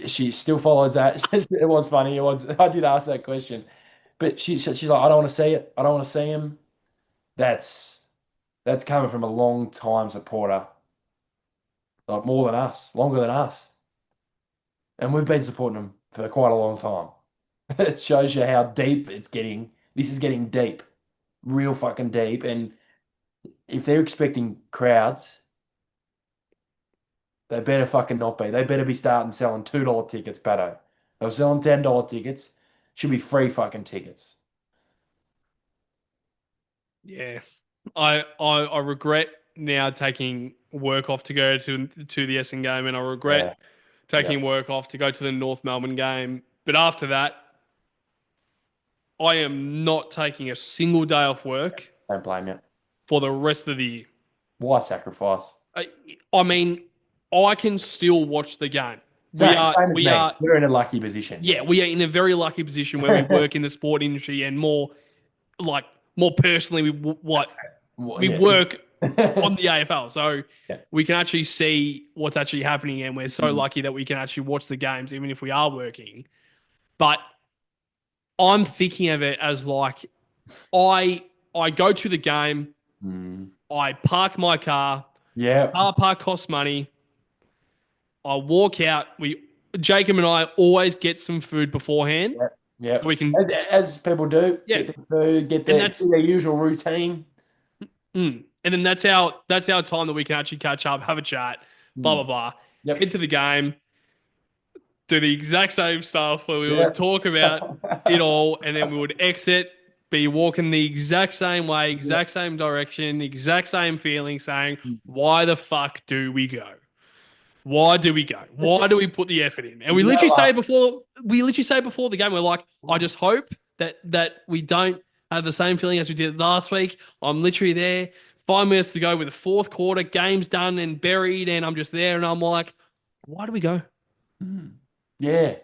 She still follows that. It was funny. It was. I did ask that question, but she's like, "I don't want to see it. I don't want to see him." That's that's coming from a long time supporter, like more than us, longer than us, and we've been supporting them for quite a long time. It shows you how deep it's getting. This is getting deep, real fucking deep. And if they're expecting crowds, they better fucking not be. They better be starting selling $2 tickets, Pato. They were selling $10 tickets. Should be free fucking tickets. Yeah. I regret now taking work off to go to the Essendon game, and I regret Yeah, yeah. taking work off to go to the North Melbourne game. But after that, I am not taking a single day off work Don't blame you. for the rest of the year. Why sacrifice? I, I mean, I can still watch the game. We Same, are same as we me. are We're in a lucky position. yeah, we are in a very lucky position where we work in the sport industry and like more personally Well, we yeah. work on the AFL. So Yeah. we can actually see what's actually happening, and we're so Mm. lucky that we can actually watch the games even if we are working. But I'm thinking of it as like I I go to the game, Mm. I park my car, Yeah. car park costs money. I walk out. We Jacob and I always get some food beforehand. Yeah. Yeah. So we can As people do, yeah, get their food, get and their that's do their usual routine. and then that's our time that we can actually catch up, have a chat, blah Mm. blah blah. Head Yep. to the game, do the exact same stuff where we would Yep. talk about it all, and then we would exit, be walking the exact same way, Yeah. exact same direction, exact same feeling, saying, "Why the fuck do we go? Why do we go? Why do we put the effort in?" And You know, we literally say before the game, we're like, I just hope that we don't have the same feeling as we did last week. I'm literally there, 5 minutes to go with the fourth quarter, game's done and buried, and I'm just there, and I'm like, why do we go? yeah.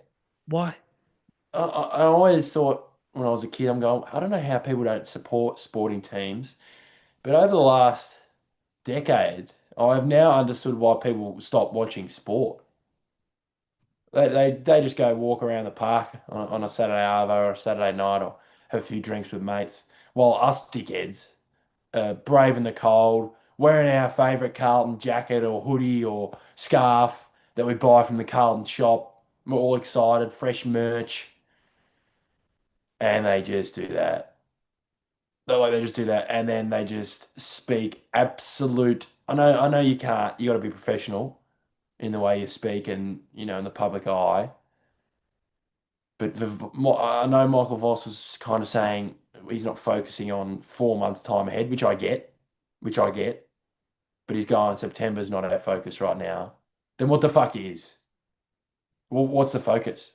Why? I always thought when I was a kid, I'm going, I don't know how people don't support sporting teams, but over the last decade, I've now understood why people stop watching sport. They just go walk around the park on a Saturday arvo or a Saturday night or have a few drinks with mates, while us dickheads, braving the cold, wearing our favourite Carlton jacket or hoodie or scarf that we buy from the Carlton shop. We're all excited, fresh merch, and they just do that. They just do that, and then they just speak absolute. I know you can't. You got to be professional in the way you speak, and in the public eye. But I know Michael Voss was kind of saying he's not focusing on 4 months' time ahead, which I get. But he's going, September's not our focus right now. Then what the fuck is? Well, what's the focus?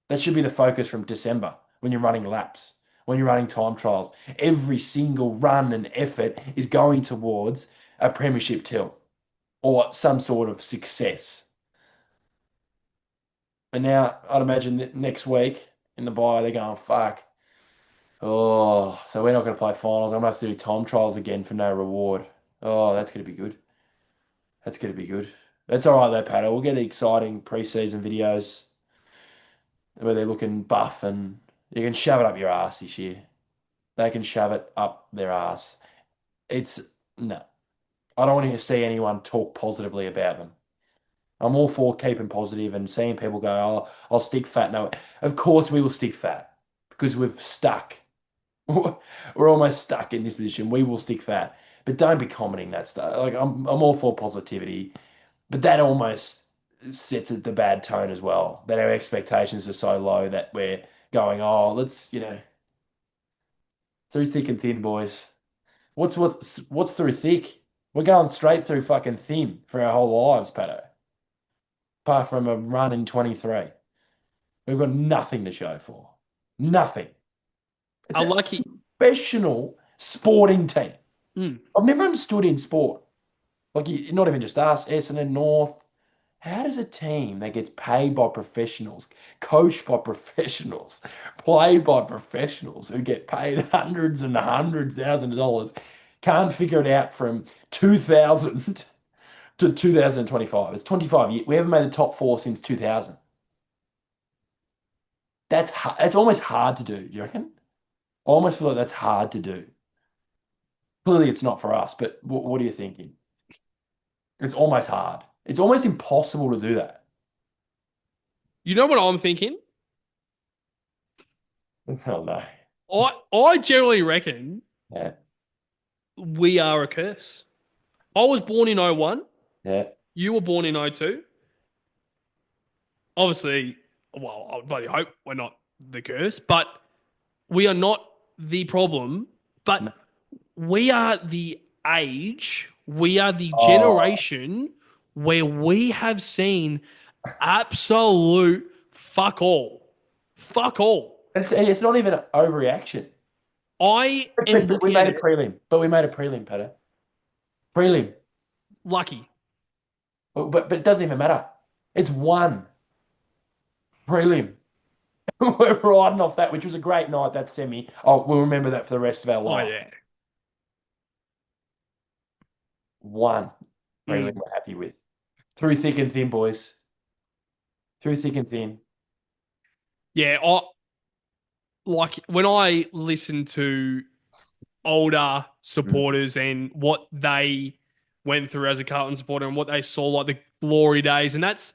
That should be the focus from December when you're running laps, when you're running time trials. Every single run and effort is going towards a premiership tilt or some sort of success. And now I'd imagine that next week in the bye, they're going, fuck. Oh, so we're not going to play finals. I'm going to have to do time trials again for no reward. Oh, that's going to be good. That's going to be good. That's all right though, Pato. We'll get exciting preseason videos where they're looking buff and you can shove it up your ass this year. They can shove it up their ass. It's no. I don't want to see anyone talk positively about them. I'm all for keeping positive and seeing people go, "Oh, I'll stick fat." No, of course we will stick fat because we've stuck. We're almost stuck in this position. We will stick fat, but don't be commenting that stuff. Like I'm all for positivity, but that almost sets it the bad tone as well. That our expectations are so low that we're going, "Oh, let's through thick and thin, boys." What's through thick? We're going straight through fucking thin for our whole lives, Pato. apart from a run in 23. We've got nothing to show for. Nothing. It's A a lucky. professional sporting team. Mm. I've never understood in sport. Like, not even just us, Essendon, North. How does a team that gets paid by professionals, coached by professionals, played by professionals who get paid hundreds and hundreds thousands of dollars, can't figure it out from 2000 to 2025? It's 25 years. We haven't made the top four since 2000. It's almost hard to do. Do you reckon? I almost feel like that's hard to do. Clearly, it's not for us, but what are you thinking? It's almost hard. It's almost impossible to do that. You know what I'm thinking? Oh no. I generally reckon Yeah. we are a curse. I was born in '01. Yeah. You were born in '02. Obviously, well, I bloody hope we're not the curse, but we are not the problem. But No. we are the age, we are the Oh, generation where we have seen absolute fuck all. Fuck all. it's not even an overreaction. I am We looking at made a it prelim, but we made a prelim, Patto. Prelim. lucky. But it doesn't even matter. It's one prelim. We're riding off that, which was a great night, that semi. Oh, we'll remember that for the rest of our Oh, life. yeah. One prelim Mm. we're happy with. Through thick and thin, boys. Through thick and thin. Yeah. Like when I listen to older Mm. supporters and what they went through as a Carlton supporter and what they saw like the glory days, and that's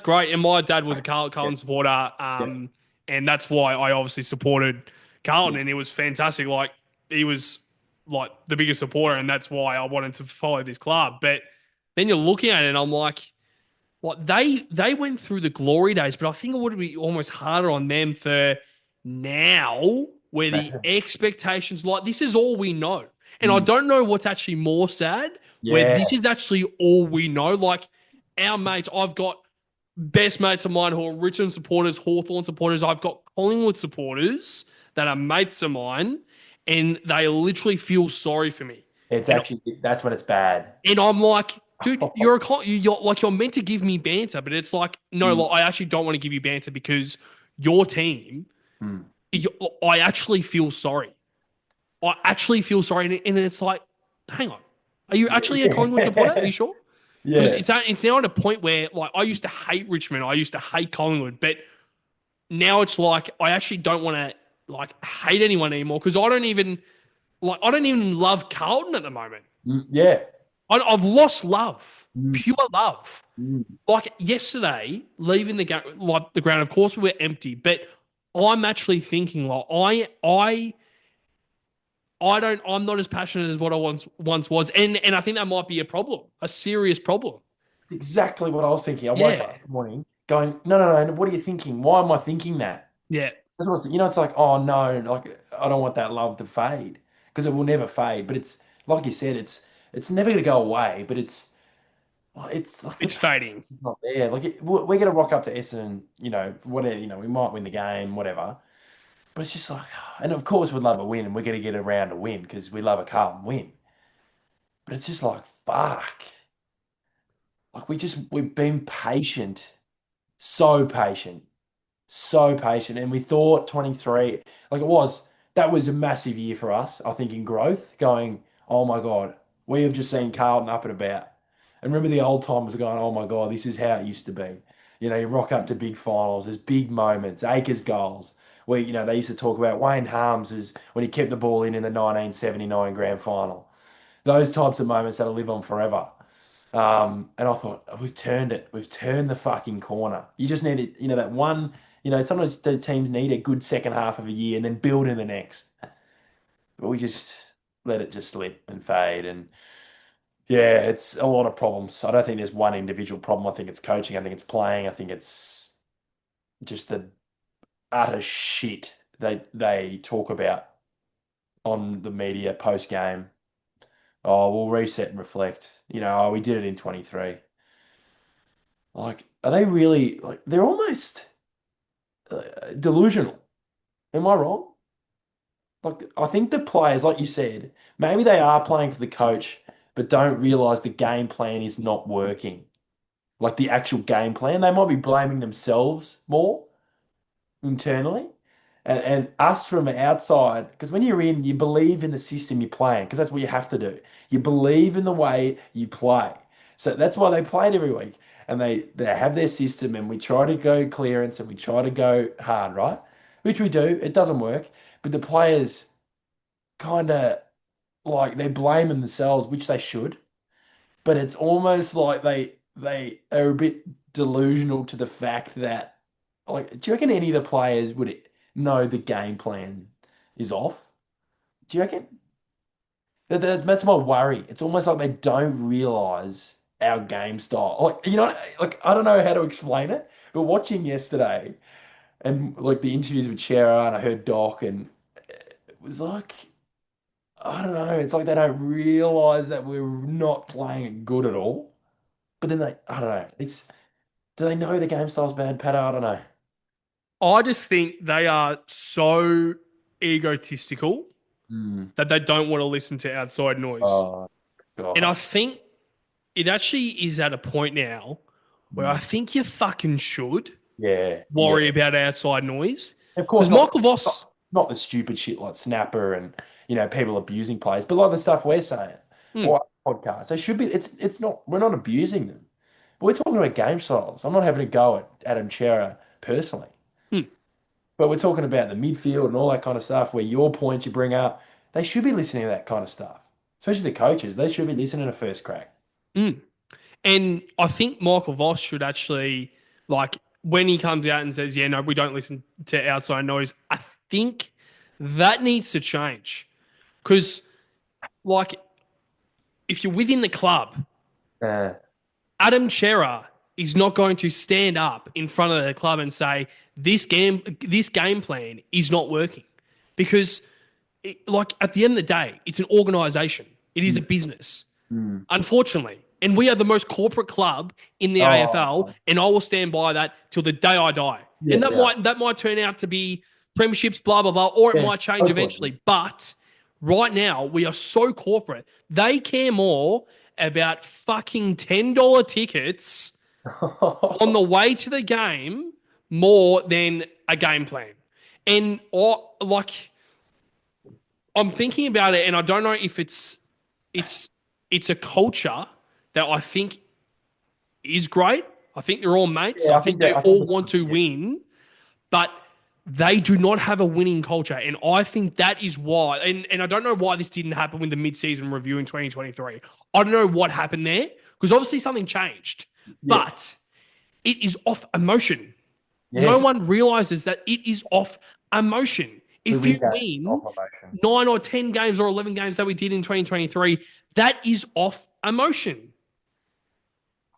great. And my dad was a Yeah. Carlton supporter, Yeah. and that's why I obviously supported Yeah. Carlton, and it was fantastic. Like he was like the biggest supporter, and that's why I wanted to follow this club. But then you're looking at it, and I'm like they went through the glory days, but I think it would be almost harder on them for now, where the Imagine. expectations like this is all we know. And I Mm. don't know what's actually more sad, where Yeah. this is actually all we know. Like our mates, I've got best mates of mine who are Richmond supporters, Hawthorn supporters. I've got Collingwood supporters that are mates of mine, and they literally feel sorry for me. It's And actually, that's when it's bad. and I'm like, dude, you're meant to give me banter, but it's like, no, Mm. like, I actually don't want to give you banter because your team, Mm. you, I actually feel sorry. I actually feel sorry, and it's like, hang on, are you actually a Collingwood supporter? Are Yeah. you sure? Because Yeah. it's now at a point where like I used to hate Richmond, I used to hate Collingwood, but now it's like I actually don't want to like hate anyone anymore because I don't even love Carlton at the moment. Yeah. I've lost love, Mm. pure love. Mm. Like yesterday, leaving the ground. Of course, we were empty, but I'm actually thinking like I don't. I'm not as passionate as what I once was, and I think that might be a problem, a serious problem. It's exactly what I was thinking. I woke up Yeah, this morning going, no, no, no. What are you thinking? Why am I thinking that? yeah. That's what I was, it's like, oh no, like I don't want that love to fade because it will never fade. But it's like you said, it's never going to go away. But it's like the It's passion fading. is not there. Like we're going to rock up to Essendon, whatever, we might win the game, whatever. But it's just like, and of course we'd love a win, and we're going to get around to win because we love a Carlton win. But it's just like, fuck. Like we've been patient, so patient, so patient. And we thought 23, like that was a massive year for us, I think, in growth, going, oh my God, we have just seen Carlton up and about. And remember the old timers going, oh my God, this is how it used to be. You rock up to big finals, there's big moments, Acres goals, where, they used to talk about Wayne Harms as when he kept the ball in the 1979 grand final. Those types of moments that'll live on forever. And I thought, we've turned it. We've turned the fucking corner. You just need it, that one, sometimes those teams need a good second half of a year and then build in the next. But we just let it just slip and fade. And yeah, it's a lot of problems. I don't think there's one individual problem. I think it's coaching. I think it's playing. I think it's just the utter shit they talk about on the media post game. Oh, we'll reset and reflect. Oh, we did it in 23. Like, are they really like they're almost delusional? Am I wrong? Like I think the players, like you said, maybe they are playing for the coach, but don't realize the game plan is not working. Like the actual game plan, they might be blaming themselves more internally. And us from outside, because when you're in, you believe in the system you're playing, because that's what you have to do. You believe in the way you play. So that's why they played every week. And they have their system, and we try to go clearance and we try to go hard, right? Which we do. It doesn't work. But the players kind of like they blame themselves, which they should. But it's almost like they are a bit delusional to the fact that like, do you reckon any of the players would know the game plan is off? Do you reckon? That's my worry. It's almost like they don't realize our game style. Like, like I don't know how to explain it, but watching yesterday and like the interviews with Chera and I heard Doc and it was like, I don't know. It's like they don't realize that we're not playing it good at all. But then I don't know. Do they know the game style's bad, Patto? I don't know. I just think they are so egotistical Mm. that they don't want to listen to outside noise. Oh, And I God. think it actually is at a point now where I Mm. think you fucking should Yeah, worry yeah. about outside noise. Of Because course, Michael Voss, not the stupid shit like Snapper and people abusing players, but like the stuff we're saying hmm, or podcasts. They should be. It's not. We're not abusing them. But we're talking about game styles. I'm not having a go at Adam Chera personally, hmm, but we're talking about the midfield and all that kind of stuff. Where your points you bring up, they should be listening to that kind of stuff. Especially the coaches. They should be listening to first crack. hmm. And I think Michael Voss should actually, like, when he comes out and says, yeah, no, we don't listen to outside noise, I think that needs to change. Because, like, if you're within the club, Uh, Adam Chera is not going to stand up in front of the club and say this game plan is not working because like at the end of the day it's an organization, it is a mm, business, mm. unfortunately, and we are the most corporate club in the AFL, Oh, and I will stand by that till the day I die. yeah, And that yeah, might turn out to be premierships, blah blah blah, or it yeah. might change Hopefully. eventually, but right now we are so corporate, they care more about fucking $10 tickets on the way to the game more than a game plan. And like I'm thinking about it, and I don't know if it's it's a culture that I think is great. I think they're all mates. Yeah, I think they I think all that's want to yeah, win, but they do not have a winning culture. And I think that is why, and I don't know why this didn't happen with the mid-season review in 2023. I don't know what happened there, because obviously something changed, yeah. but it is off emotion. No Yes, one realizes that it is off emotion. we If win you games off win emotion. 9 or 10 games or 11 games that we did in 2023, that is off emotion.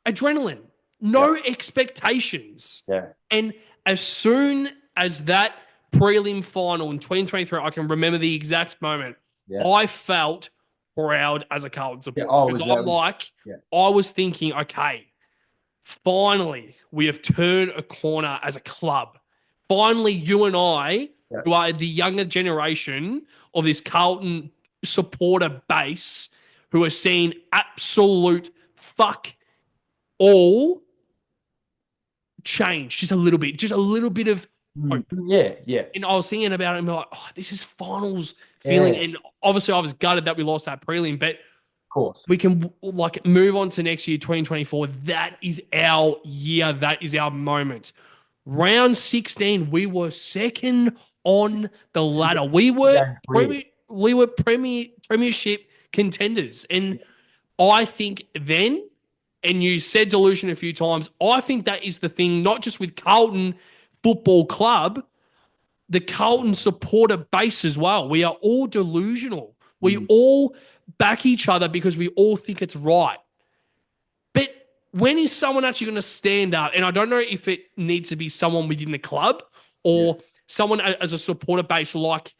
Adrenaline, Yeah, no expectations. yeah, And as soon as that prelim final in 2023, I can remember the exact moment, yeah, I felt proud as a Carlton yeah. supporter Oh, because that I'm was like, yeah, I was thinking, okay, finally, we have turned a corner as a club. Finally, you and I, yeah. who are the younger generation of this Carlton supporter base, who are seeing absolute fuck all change, just a little bit of Mm, hope. yeah, yeah, And I was thinking about it and be like, oh, this is finals feeling. yeah. Of And obviously, I was gutted that we lost that prelim, but course. we can like move on to next year, 2024. That is our year. That is our moment. Round 16, we were second on the Two, ladder. two games clear. We were premiership contenders. And I think then, and you said delusion a few times, I think that is the thing, not just with Carlton Football Club, the Carlton supporter base as well. We are all delusional. We Mm, all back each other because we all think it's right. But when is someone actually going to stand up? And I don't know if it needs to be someone within the club yeah, or someone as a supporter base, like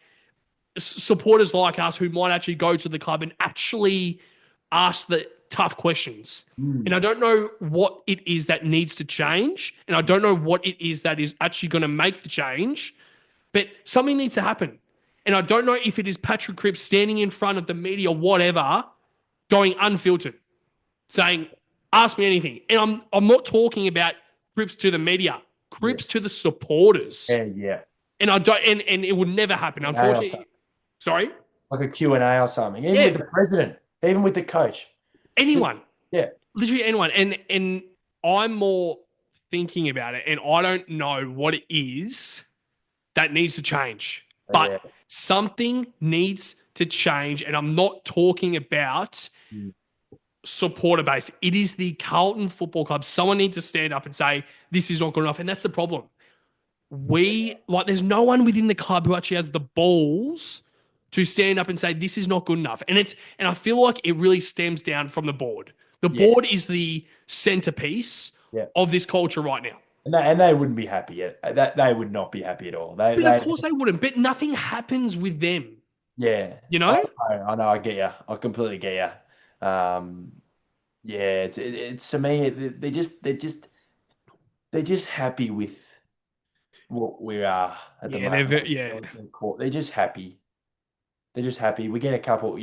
supporters like us who might actually go to the club and actually ask the tough questions. And Mm. I don't know what it is that needs to change. And I don't know what it is that is actually going to make the change. But something needs to happen. And I don't know if it is Patrick Cripps standing in front of the media, whatever, going unfiltered, saying, ask me anything. And I'm not talking about Cripps to the media, Yeah. Cripps to the supporters. Yeah, yeah. And I don't and it would never happen. Q&A or Unfortunately. something. Sorry? Like a Q&A or something. Even Yeah. with the president, even with the coach. Anyone. Yeah. Literally anyone. And I'm more thinking about it, and I don't know what it is that needs to change. But Yeah. something needs to change. And I'm not talking about Mm. supporter base. It is the Carlton Football Club. Someone needs to stand up and say, this is not good enough. And that's the problem. There's no one within the club who actually has the balls to stand up and say, this is not good enough. And I feel like it really stems down from the board. The Yeah. board is the centerpiece Yeah. of this culture right now. And they wouldn't be happy yet. They would not be happy at all. But of course they wouldn't. But nothing happens with them. Yeah. You I know? know. I know. I get you. I completely get you. Yeah. It's to me. They're just happy with what we are at the Yeah, they're moment. yeah. They're just happy. They're just happy. We get a couple.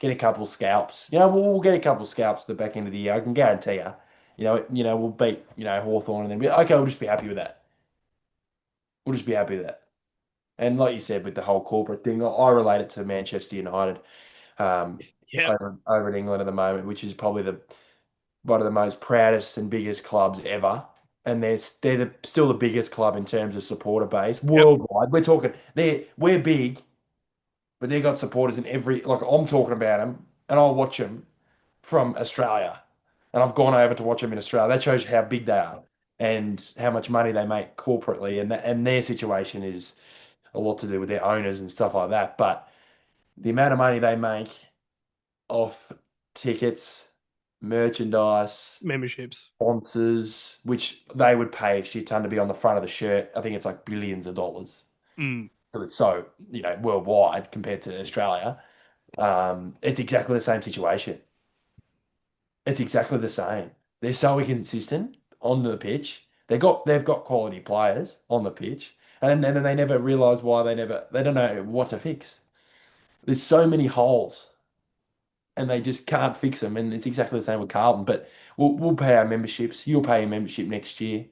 Get a couple scalps. We'll get a couple scalps at the back end of the year. I can guarantee you. We'll beat Hawthorn and then okay. We'll just be happy with that. We'll just be happy with that. And like you said, with the whole corporate thing, I relate it to Manchester United Yeah. over in England at the moment, which is probably one of the most proudest and biggest clubs ever. And still the biggest club in terms of supporter base Yep. worldwide. We're big, but they've got supporters in every like I'm talking about them, and I'll watch them from Australia, and I've gone over to watch them in Australia. That shows you how big they are and how much money they make corporately, and their situation is a lot to do with their owners and stuff like that. But the amount of money they make off tickets, merchandise, Memberships. sponsors, which they would pay a shit ton to be on the front of the shirt. I think it's like billions of dollars. Mm. So it's so, worldwide compared to Australia. It's exactly the same situation. It's exactly the same. They're so inconsistent on the pitch. They've got quality players on the pitch, and then they never realize why they don't know what to fix. There's so many holes, and they just can't fix them. And it's exactly the same with Carlton. But we'll pay our memberships. You'll pay your membership next year.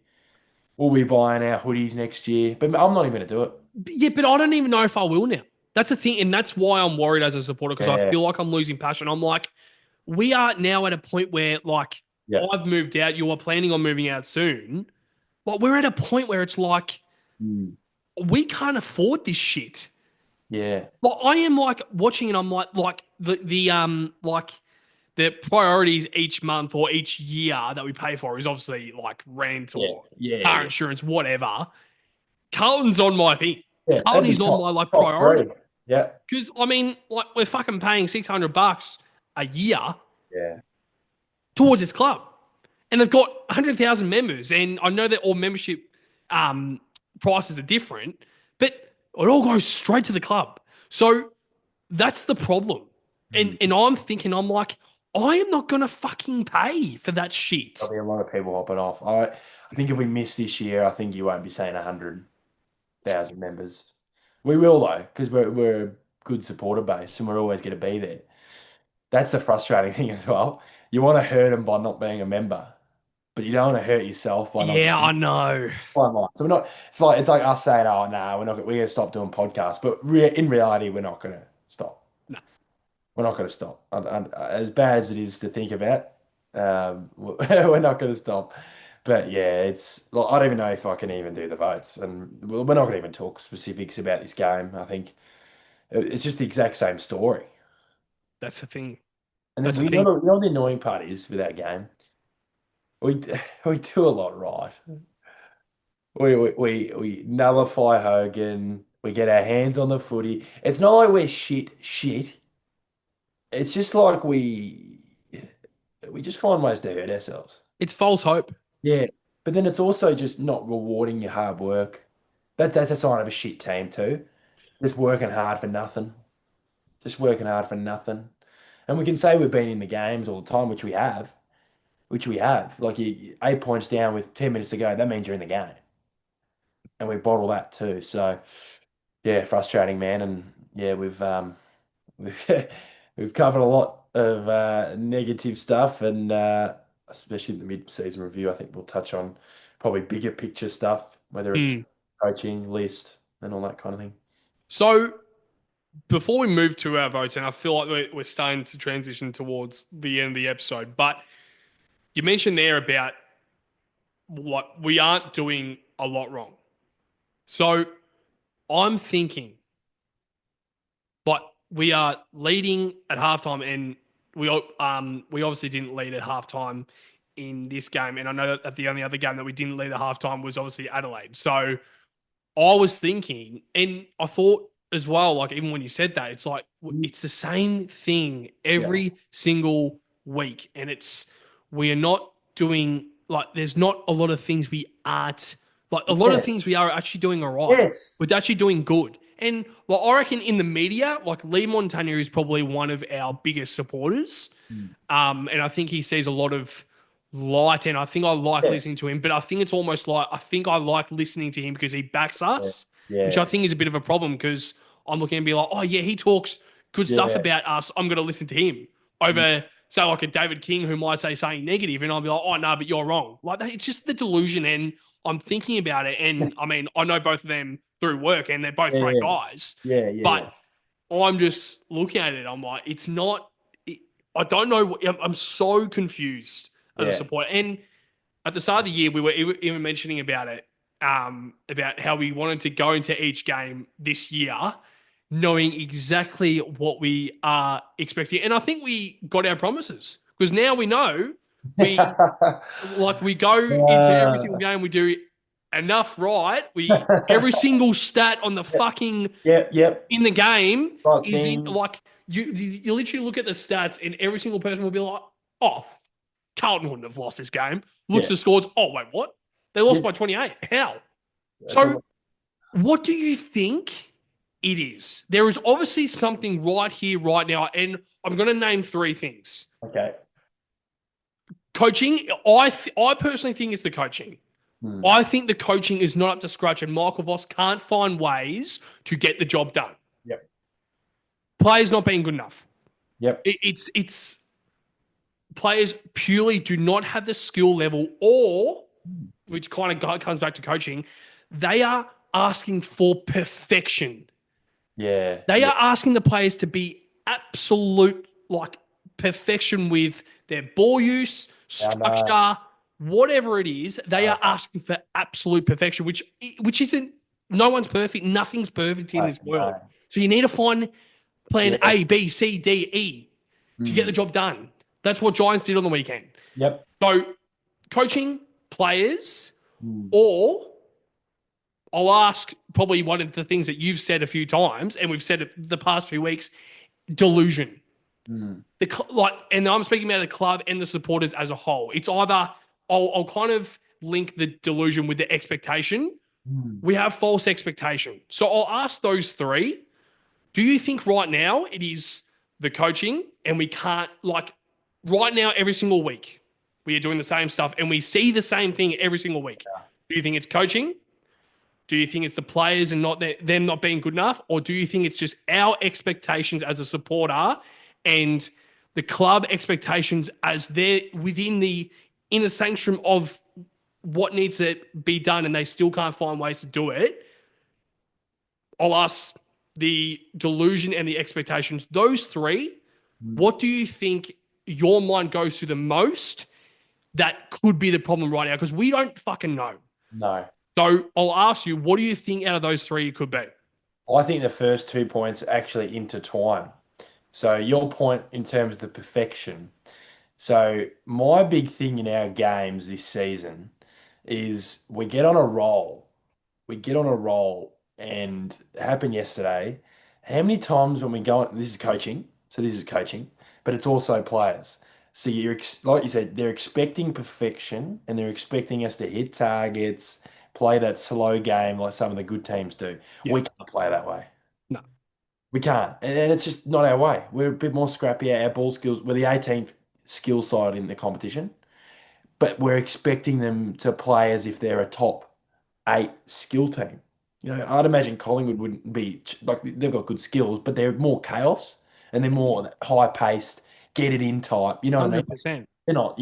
We'll be buying our hoodies next year. But I'm not even going to do it. Yeah, but I don't even know if I will now. That's the thing, and that's why I'm worried as a supporter because I Yeah, feel like I'm losing passion. I'm like, we are now at a point where, like, yeah, I've moved out. You are planning on moving out soon. But we're at a point where it's like mm, we can't afford this shit. yeah, Like I am like watching, and I'm like the priorities each month or each year that we pay for is obviously like rent yeah, or yeah, car yeah. insurance, whatever. Carlton's on my thing. Yeah, that'd Carlton be is on my top like top priority. three. Yeah, Because I mean, like we're fucking paying $600 a year yeah, towards this club, and they've got 100,000 members. And I know that all membership um, prices are different, but it all goes straight to the club. So that's the problem. And mm. and I'm thinking, I'm like, I am not gonna fucking pay for that shit. There'll be a lot of people hopping off. I think if we miss this year, I think you won't be seeing 100,000 members. We will though, because we're a good supporter base and we're always going to be there. That's the frustrating thing as well. You want to hurt them by not being a member, but you don't want to hurt yourself by not Yeah, I being know. online. So we're not. It's like us saying, "Oh no, we're going to stop doing podcasts," but in reality, we're not going to stop. No. We're not going to stop. And as bad as it is to think about, we're not going to stop. But yeah, it's like, I don't even know if I can even do the votes, and we're not going to even talk specifics about this game. I think it's just the exact same story. That's the thing. And then That's the we know, thing. you know what the annoying part is with that game. We we do a lot right. We nullify Hogan. We get our hands on the footy. It's not like we're shit. It's just like we just find ways to hurt ourselves. It's false hope. Yeah, but then it's also just not rewarding your hard work. That's a sign of a shit team too. Just working hard for nothing. Just working hard for nothing. And we can say we've been in the games all the time, which we have, which we have. Like 8 points down with 10 minutes to go, that means you're in the game. And we bottle that too. So yeah, frustrating, man. And yeah, we've we've covered a lot of negative stuff, and especially in the mid-season review, I think we'll touch on probably bigger picture stuff, whether it's Hmm. coaching, list, and all that kind of thing. So before we move to our votes, and I feel like we're starting to transition towards the end of the episode, but you mentioned there about like we aren't doing a lot wrong. So I'm thinking, but we are leading at halftime, and we obviously didn't lead at halftime in this game, and I know that the only other game that we didn't lead at halftime was obviously Adelaide. So I was thinking, and I thought as well, like even when you said that, it's like it's the same thing Yeah. every single week, and we are not doing like there's not a lot of things we aren't like a lot of Yeah. things we are actually doing all right. Yes. We're actually doing good, and like I reckon in the media, like Lee Montagna is probably one of our biggest supporters. Mm. And I think he sees a lot of light, and I think I like Yeah. listening to him. But I think it's almost like I think I like listening to him because he backs Yeah. us, which I Yeah. think is a bit of a problem because I'm looking and be like, oh yeah, he talks good stuff Yeah. about us. I'm going to listen to him over say like a David King who might say something negative, and I'll be like, oh no, but you're wrong. Like that, it's just the delusion, and I'm thinking about it, and I mean, I know both of them through work, and they're both great Yeah. guys, Yeah. Yeah. but Yeah. I'm just looking at it. I'm like, it's not. I don't know. I'm so confused as a Yeah. supporter. And at the start of the year, we were even mentioning about it, about how we wanted to go into each game this year, knowing exactly what we are expecting. And I think we got our promises because now we know we go into every single game, we do enough right. We every single stat on the fucking Yep. Yep. in the game Right is in thing. like you literally look at the stats and every single person will be like, oh, Carlton wouldn't have lost this game. Looks at Yeah. the scores. Oh, wait, what? They lost Yeah. by 28. How? That's So all. what do you think it is? There is obviously something right here, right now, and I'm going to name three things. Okay. Coaching, I personally think it's the coaching. Hmm. I think the coaching is not up to scratch, and Michael Voss can't find ways to get the job done. Yep. Players not being good enough. Yep. It's players purely do not have the skill level, or which kind of comes back to coaching, they are asking for perfection. Yeah. They Yeah. are asking the players to be absolute like perfection with their ball use, I know. structure, whatever it is. They are I asking for absolute perfection, which isn't. No one's perfect. Nothing's perfect in this world. know. So you need to find plan Yeah. A, B, C, D, E to get Hmm. the job done. That's what Giants did on the weekend. Yep. So coaching players, Hmm. or I'll ask probably one of the things that you've said a few times, and we've said it the past few weeks: delusion. Hmm. And I'm speaking about the club and the supporters as a whole. It's either I'll kind of link the delusion with the expectation. Hmm. We have false expectation. So I'll ask those three. Do you think right now it is the coaching, and we can't like right now every single week we are doing the same stuff and we see the same thing every single week? Do you think it's coaching? Do you think it's the players and not them not being good enough? Or do you think it's just our expectations as a supporter and the club expectations as they're within the inner sanctum of what needs to be done and they still can't find ways to do it? I'll ask the delusion and the expectations. Those three, Hmm. what do you think your mind goes to the most that could be the problem right now? Because we don't fucking know. No. So I'll ask you, what do you think out of those three it could be? I think the first 2 points actually intertwine. So your point in terms of the perfection. So my big thing in our games this season is we get on a roll. We get on a roll, and it happened yesterday. How many times when we go on, this is coaching, so this is coaching, but it's also players. So like you said, they're expecting perfection and they're expecting us to hit targets, play that slow game like some of the good teams do. Yeah, We can't play that way. no. We can't, and it's just not our way. We're a bit more scrappy. Our ball skills. We're the 18th skill side in the competition, but we're expecting them to play as if they're a top eight skill team. I'd imagine Collingwood wouldn't be like they've got good skills, but they're more chaos and they're more high paced, get it in type. You know what I mean? 100%. They're not,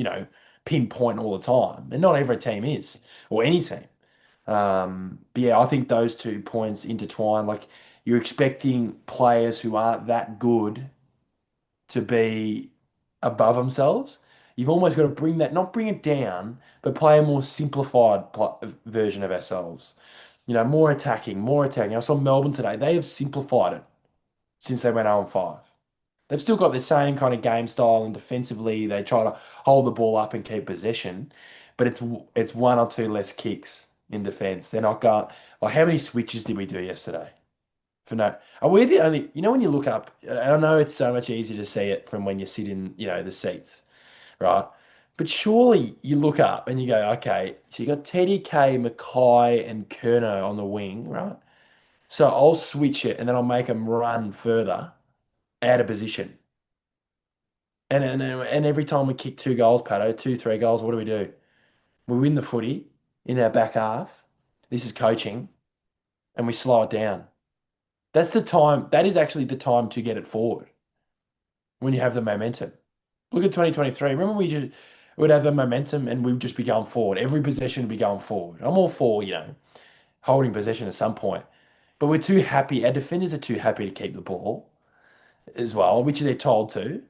pinpoint all the time, and not every team is, or any team. But yeah, I think those 2 points intertwine. Like you're expecting players who aren't that good to be above themselves. You've almost got to bring that, not bring it down, but play a more simplified version of ourselves. More attacking, more attacking. I saw Melbourne today. They have simplified it since they went 0-5. They've still got the same kind of game style, and defensively they try to hold the ball up and keep possession, but it's one or two less kicks in defense. They're not going like how many switches did we do yesterday? For no, are we the only? When you look up, I know it's so much easier to see it from when you sit in, the seats, right? But surely you look up and you go, okay, so you got TDK, Mackay, and Kerno on the wing, right? So I'll switch it and then I'll make them run further out of position. And every time we kick 2 goals, Patto, 2, 3 goals, what do? We win the footy in our back half. This is coaching, and we slow it down. That's the time. That is actually the time to get it forward when you have the momentum. Look at 2023. Remember, we just would have the momentum and we'd just be going forward. Every possession would be going forward. I'm all for, holding possession at some point. But we're too happy. Our defenders are too happy to keep the ball as well, which they're told to.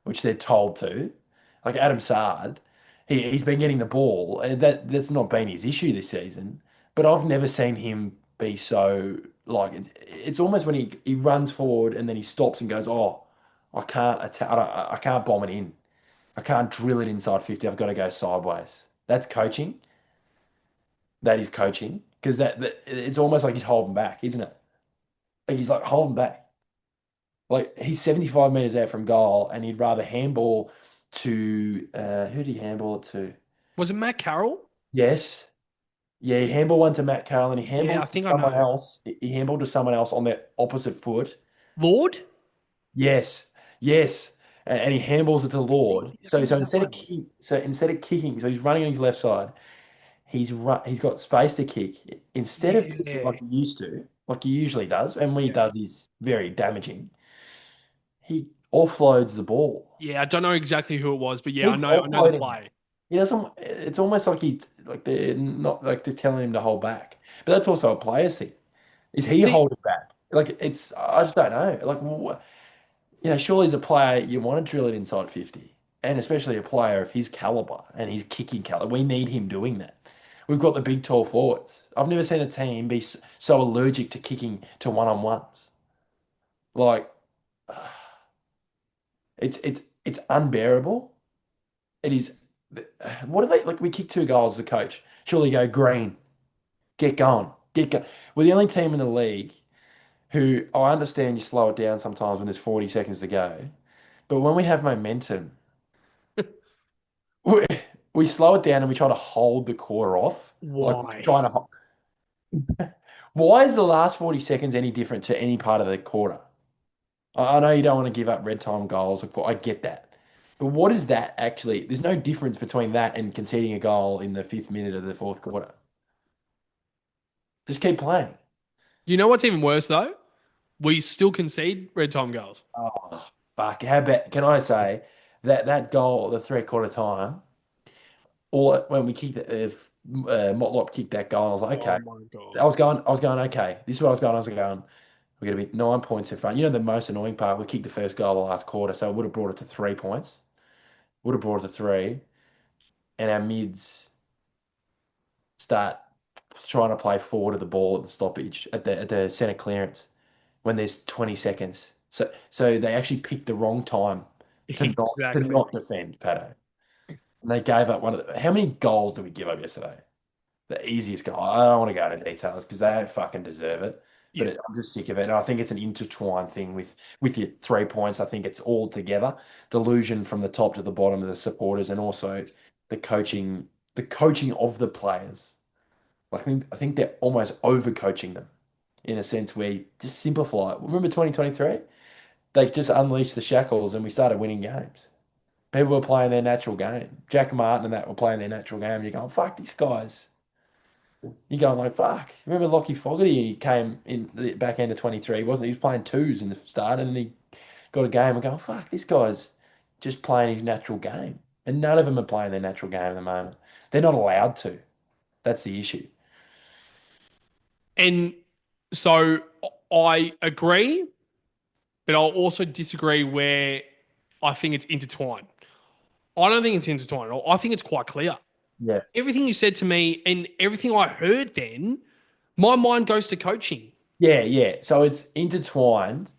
Like Adam Sard, he's been getting the ball, and that's not been his issue this season. But I've never seen him be so like it's almost when he runs forward and then he stops and goes, "Oh, I can't attack. I can't bomb it in. I can't drill it inside 50. I've got to go sideways." That's coaching. That is coaching because that it's almost like he's holding back, isn't it? Like he's like holding back. Like he's 75 meters out from goal, and he'd rather handball to who did he handball it to? Was it Matt Carroll? Yes, yeah, he handballed one to Matt Carroll, and he Yeah, handballed I to think I someone know. else. He handballed to someone else on their opposite foot. Lord? Yes, yes, and he handballs it to Lord. I So think it so was that instead of one. kicking, so he's running on his left side. He's got space to kick. Instead of kicking Yeah. like he used to, like he usually does, and when he Yeah. does, he's very damaging. He offloads the ball. Yeah, I don't know exactly who it was, but yeah, Keeps I know the offloading. play. He doesn't. It's almost like they're not like they're telling him to hold back. But that's also a player's thing. Is he See, holding back? Like it's. I just don't know. Like surely as a player you want to drill it inside 50, and especially a player of his caliber and his kicking caliber. We need him doing that. We've got the big tall forwards. I've never seen a team be so allergic to kicking to one-on-ones. Like it's unbearable. It is. What are they like? We kick 2 goals as a coach. Surely go green. Get going. Get go. We're the only team in the league who I understand you slow it down sometimes when there's 40 seconds to go. But when we have momentum, we, we slow it down and we try to hold the quarter off. Like we're why? trying to. Why is the last 40 seconds any different to any part of the quarter? I know you don't want to give up red time goals. Of course, I get that. But what is that actually? There's no difference between that and conceding a goal in the fifth minute of the fourth quarter. Just keep playing. You know what's even worse though? We still concede red time goals. Oh, fuck. How about, can I say that goal, the 3/4 time, or when we kicked if Motlop kicked that goal, I was like, Oh okay. my I god. was going, okay. This is what I was going, we're gonna be 9 points in front. The most annoying part, we kicked the first goal the last quarter, so it would have brought it to 3 points. Would have brought it to three, and our mids start trying to play forward of the ball at the stoppage at the center clearance when there's 20 seconds. So they actually picked the wrong time to Exactly. not defend Pato. And they gave up one of the, how many goals did we give up yesterday? The easiest goal. I don't want to go into details because they don't fucking deserve it. But Yeah. I'm just sick of it. And I think it's an intertwined thing with your 3 points. I think it's all together. Delusion from the top to the bottom of the supporters and also the coaching, the coaching of the players. Like I think they're almost overcoaching them. in a sense where you just simplify it. Remember 2023? They just unleashed the shackles and we started winning games. People were playing their natural game. Jack Martin and that were playing their natural game. You're going, fuck these guys. You're going like, fuck. Remember Lockie Fogarty? He came in the back end of 23, wasn't he? He was playing twos in the start and he got a game and go, fuck, this guy's just playing his natural game. And none of them are playing their natural game at the moment. They're not allowed to. That's the issue. And so I agree, but I'll also disagree where I think it's intertwined. I don't think it's intertwined at all. I think it's quite clear. Yeah. Everything you said to me and everything I heard then, my mind goes to coaching. Yeah, yeah. So it's intertwined,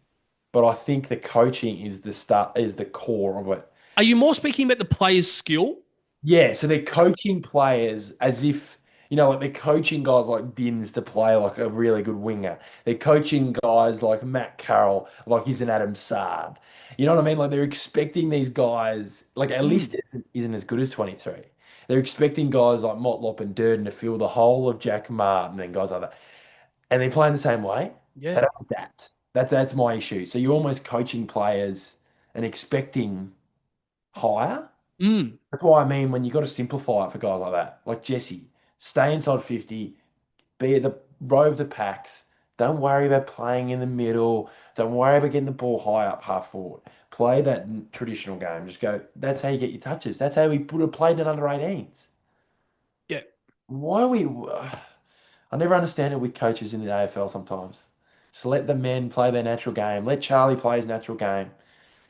but I think the coaching is the start, is the core of it. Are you more speaking about the player's skill? Yeah, so they're coaching players as if, like they're coaching guys like Binns to play like a really good winger. They're coaching guys like Matt Carroll like he's an Adam Sard. You know what I mean? Like they're expecting these guys, like at least it isn't as good as 23. They're expecting guys like Motlop and Durden to fill the whole of Jack Martin and guys like that. And they're playing the same way. They Yeah. don't adapt. That's my issue. So you're almost coaching players and expecting higher. Mm. That's why I mean when you got to simplify it for guys like that, like Jesse, stay inside 50, be at the row of the packs. Don't worry about playing in the middle. Don't worry about getting the ball high up half forward. Play that traditional game. Just go. That's how you get your touches. That's how we would have played it under 18s. Yeah. Why we? I never understand it with coaches in the AFL sometimes. Just let the men play their natural game. Let Charlie play his natural game.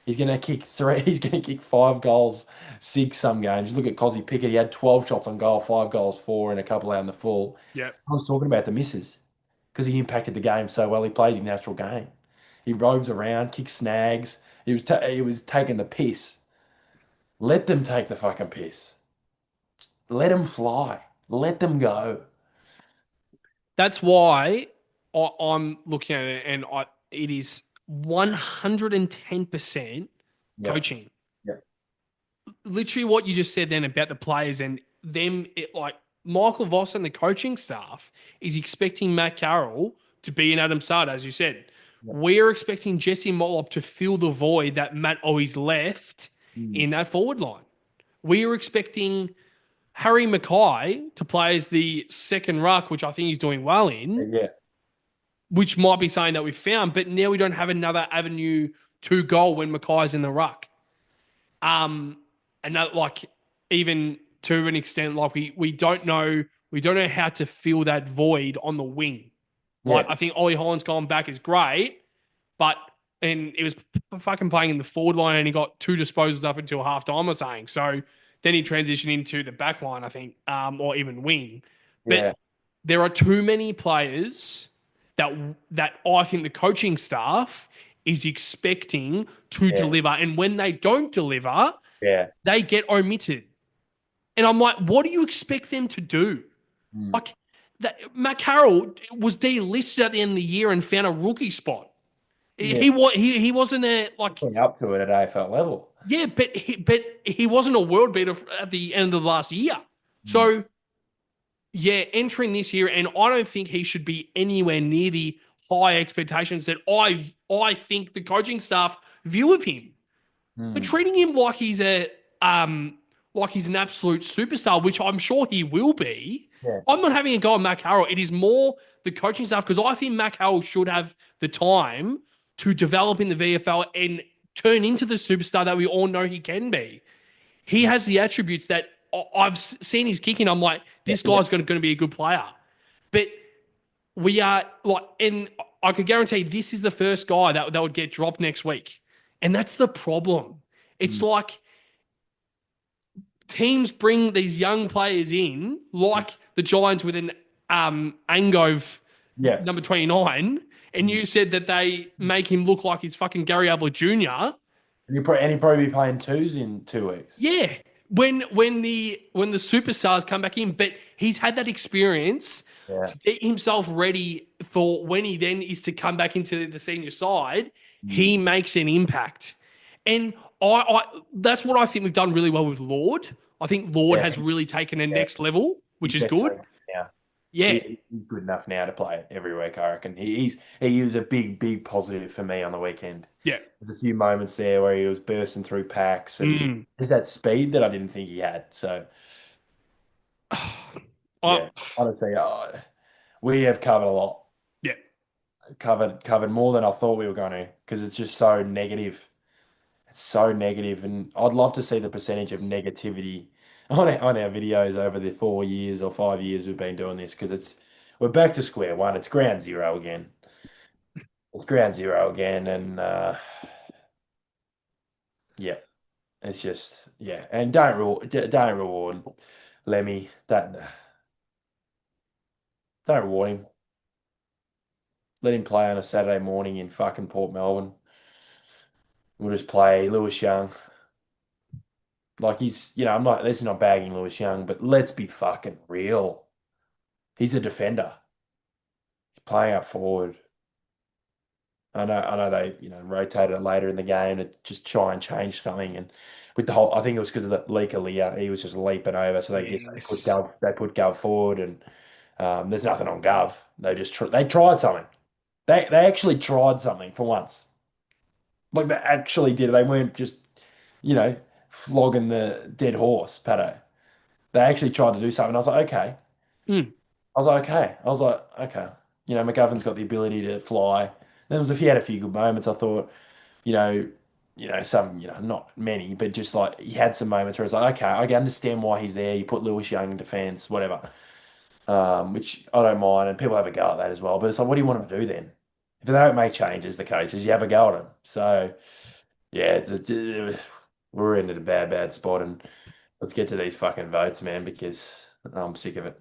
He's going to kick three. He's going to kick 5 goals, 6 some games. Look at Cozzy Pickett. He had 12 shots on goal, 5 goals, 4, and a couple out in the full. Yeah. I was talking about the misses because he impacted the game so well. He played his natural game. He roves around, kicks snags. He was taking the piss. Let them take the fucking piss. Let them fly. Let them go. That's why I'm looking at it and it is 110% Yeah. coaching. Yeah. Literally what you just said then about the players and them, like Michael Voss and the coaching staff is expecting Matt Carroll to be an Adam Sard, as you said. Yeah. We're expecting Jesse Motlop to fill the void that Matt always left Mm. in that forward line. We are expecting Harry Mackay to play as the second ruck, which I think he's doing well in, Yeah. which might be something that we've found, but now we don't have another avenue to goal when Mackay's in the ruck. And that, like, even to an extent, like we don't know how to fill that void on the wing. Like Yeah. I think Ollie Holland's gone back is great, but and it was fucking playing in the forward line and he got 2 disposals up until half time or something. So then he transitioned into the back line, I think, or even wing. But Yeah. there are too many players that I think the coaching staff is expecting to Yeah. deliver. And when they don't deliver, Yeah. they get omitted. And I'm like, what do you expect them to do? Mm. Like that Matt Carroll was delisted at the end of the year and found a rookie spot. Yeah. He wasn't a like Putting up to it at AFL level. yeah, but he wasn't a world beater at the end of the last year. So yeah, entering this year, and I don't think he should be anywhere near the high expectations that I think the coaching staff view of him. Mm. But treating him like he's like he's an absolute superstar, which I'm sure he will be. Yeah. I'm not having a go at Matt Carroll. It is more the coaching staff because I think Matt Carroll should have the time to develop in the VFL and turn into the superstar that we all know he can be. He has the attributes that I've seen his kicking. I'm like, this guy's going to be a good player. But we are like, and I could guarantee this is the first guy that would get dropped next week. And that's the problem. It's like teams bring these young players in, like the Giants with an Angove number 29, and you said that they make him look like he's fucking Gary Ablett Jr. And he'd probably be playing twos in 2 weeks. Yeah. When the superstars come back in, but he's had that experience to get himself ready for when he then is to come back into the senior side, he makes an impact. And I that's what I think we've done really well with Lord. I think Lord has really taken a next level, which is good. Yeah. Yeah. He's good enough now to play every week, I reckon. He was a big positive for me on the weekend. Yeah. There's a few moments there where he was bursting through packs and Mm. there's that speed that I didn't think he had. So I, yeah, honestly, we have covered a lot. yeah. Covered more than I thought we were going to because it's just so negative. It's so negative, and I'd love to see the percentage of negativity on our videos over the 4 years or 5 years we've been doing this because we're back to square one. It's ground zero again. It's ground zero again, and yeah, it's just yeah. And don't reward Lemmy. Don't reward him. Let him play on a Saturday morning in fucking Port Melbourne. We'll just play Lewis Young. Like I'm not. This is not bagging Lewis Young, but let's be fucking real. He's a defender. He's playing up forward. I know they, rotated it later in the game to just try and change something. And with the whole, I think it was because of the leak of Leah, he was just leaping over. So they guess Yes. They put Gov forward, and there's nothing on Gov. They tried something. They actually tried something for once. Like they actually did. They weren't just, you know, flogging the dead horse, Patto. They actually tried to do something. I was like, okay. Mm. I was like, okay. I was like, okay. McGovern's got the ability to fly. He had a few good moments. I thought, you know, some, not many, but just like he had some moments where it's like, okay, I can understand why he's there. You put Lewis Young in defence, whatever, which I don't mind, and people have a go at that as well. But it's like, what do you want him to do then? If they don't make changes, the coaches, you have a go at him. So yeah, we're in a bad spot, and let's get to these fucking votes, man, because I'm sick of it.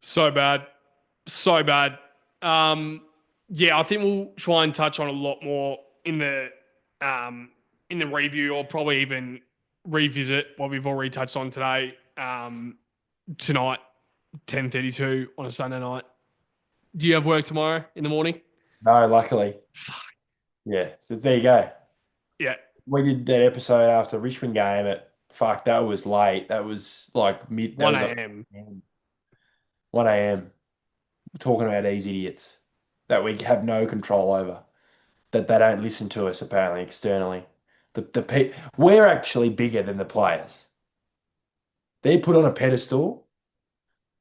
So bad. So bad. Um, yeah, I think we'll try and touch on a lot more um in the review, or probably even revisit what we've already touched on today. Tonight, 10:32 on a Sunday night. Do you have work tomorrow in the morning? No, luckily, yeah. So there you go. Yeah, We did that episode after Richmond game at fuck. That was late. That was like mid. That 1 was like a.m. 1 a.m. Talking about these idiots that we have no control over. That they don't listen to us apparently externally. We're actually bigger than the players. They're put on a pedestal.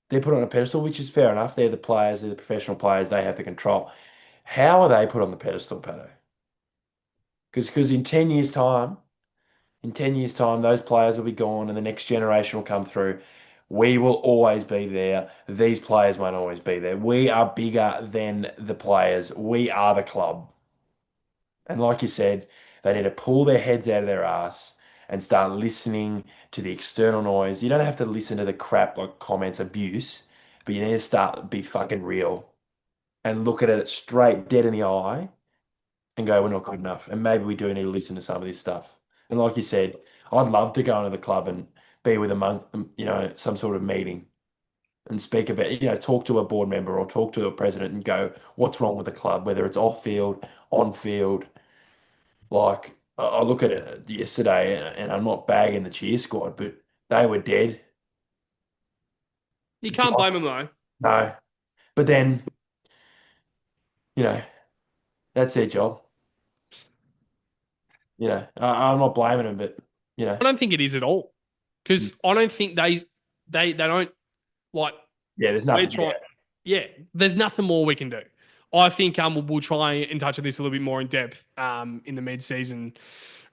They're put on a pedestal, which is fair enough. They're the players. They're the professional players. They have the control. How are they put on the pedestal, Pato? Because in 10 years' time, those players will be gone and the next generation will come through. We will always be there. These players won't always be there. We are bigger than the players. We are the club. And like you said, they need to pull their heads out of their ass and start listening to the external noise. You don't have to listen to the crap like comments, abuse, but you need to start be fucking real and look at it straight dead in the eye and go, we're not good enough. And maybe we do need to listen to some of this stuff. And like you said, I'd love to go into the club and be with some sort of meeting and speak about, talk to a board member or talk to a president and go, what's wrong with the club, whether it's off field, on field. Like, I look at it yesterday and I'm not bagging the cheer squad, but they were dead. You can't blame them though. No. But then, you know, that's their job. I'm not blaming them, but, you know, I don't think it is at all, because I don't think they don't like. yeah, there's We're nothing. Yeah. trying. Yeah, there's nothing more we can do. I think we'll try and touch on this a little bit more in depth in the mid-season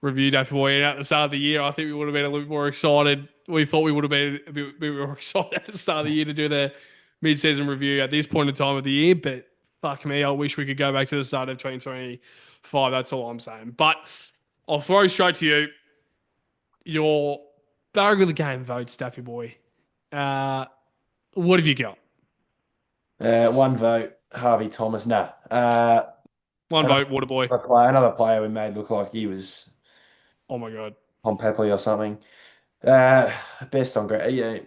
review, Daffy Boy. And at the start of the year, I think we would have been a little bit more excited. We thought we would have been a bit more excited at the start of the year to do the mid-season review at this point in time of the year. But fuck me, I wish we could go back to the start of 2025. That's all I'm saying. But I'll throw straight to you. Your Barrack of the game votes, Daffy Boy. Uh, what have you got? One vote, Harvey Thomas. Nah. One Another vote, Waterboy. another player we made look like he was Oh my god. on Pepley or something. Uh, Best on great. Yeah,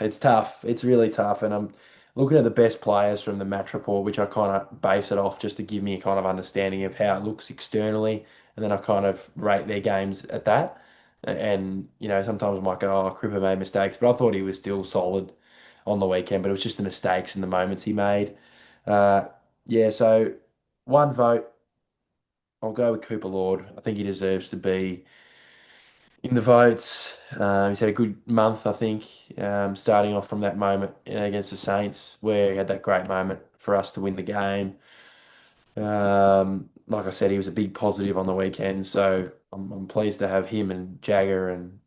it's tough. It's really tough. And I'm looking at the best players from the match report, which I kind of base it off just to give me a kind of understanding of how it looks externally. And then I kind of rate their games at that. And, sometimes I might go, oh, Cripper made mistakes, but I thought he was still solid. on the weekend, but it was just the mistakes and the moments he made. Uh, yeah, so one vote. I'll go with Cooper Lord. I think he deserves to be in the votes. He's had a good month, I think, starting off from that moment against the Saints, where he had that great moment for us to win the game. Like I said, he was a big positive on the weekend, so I'm pleased to have him and Jagger and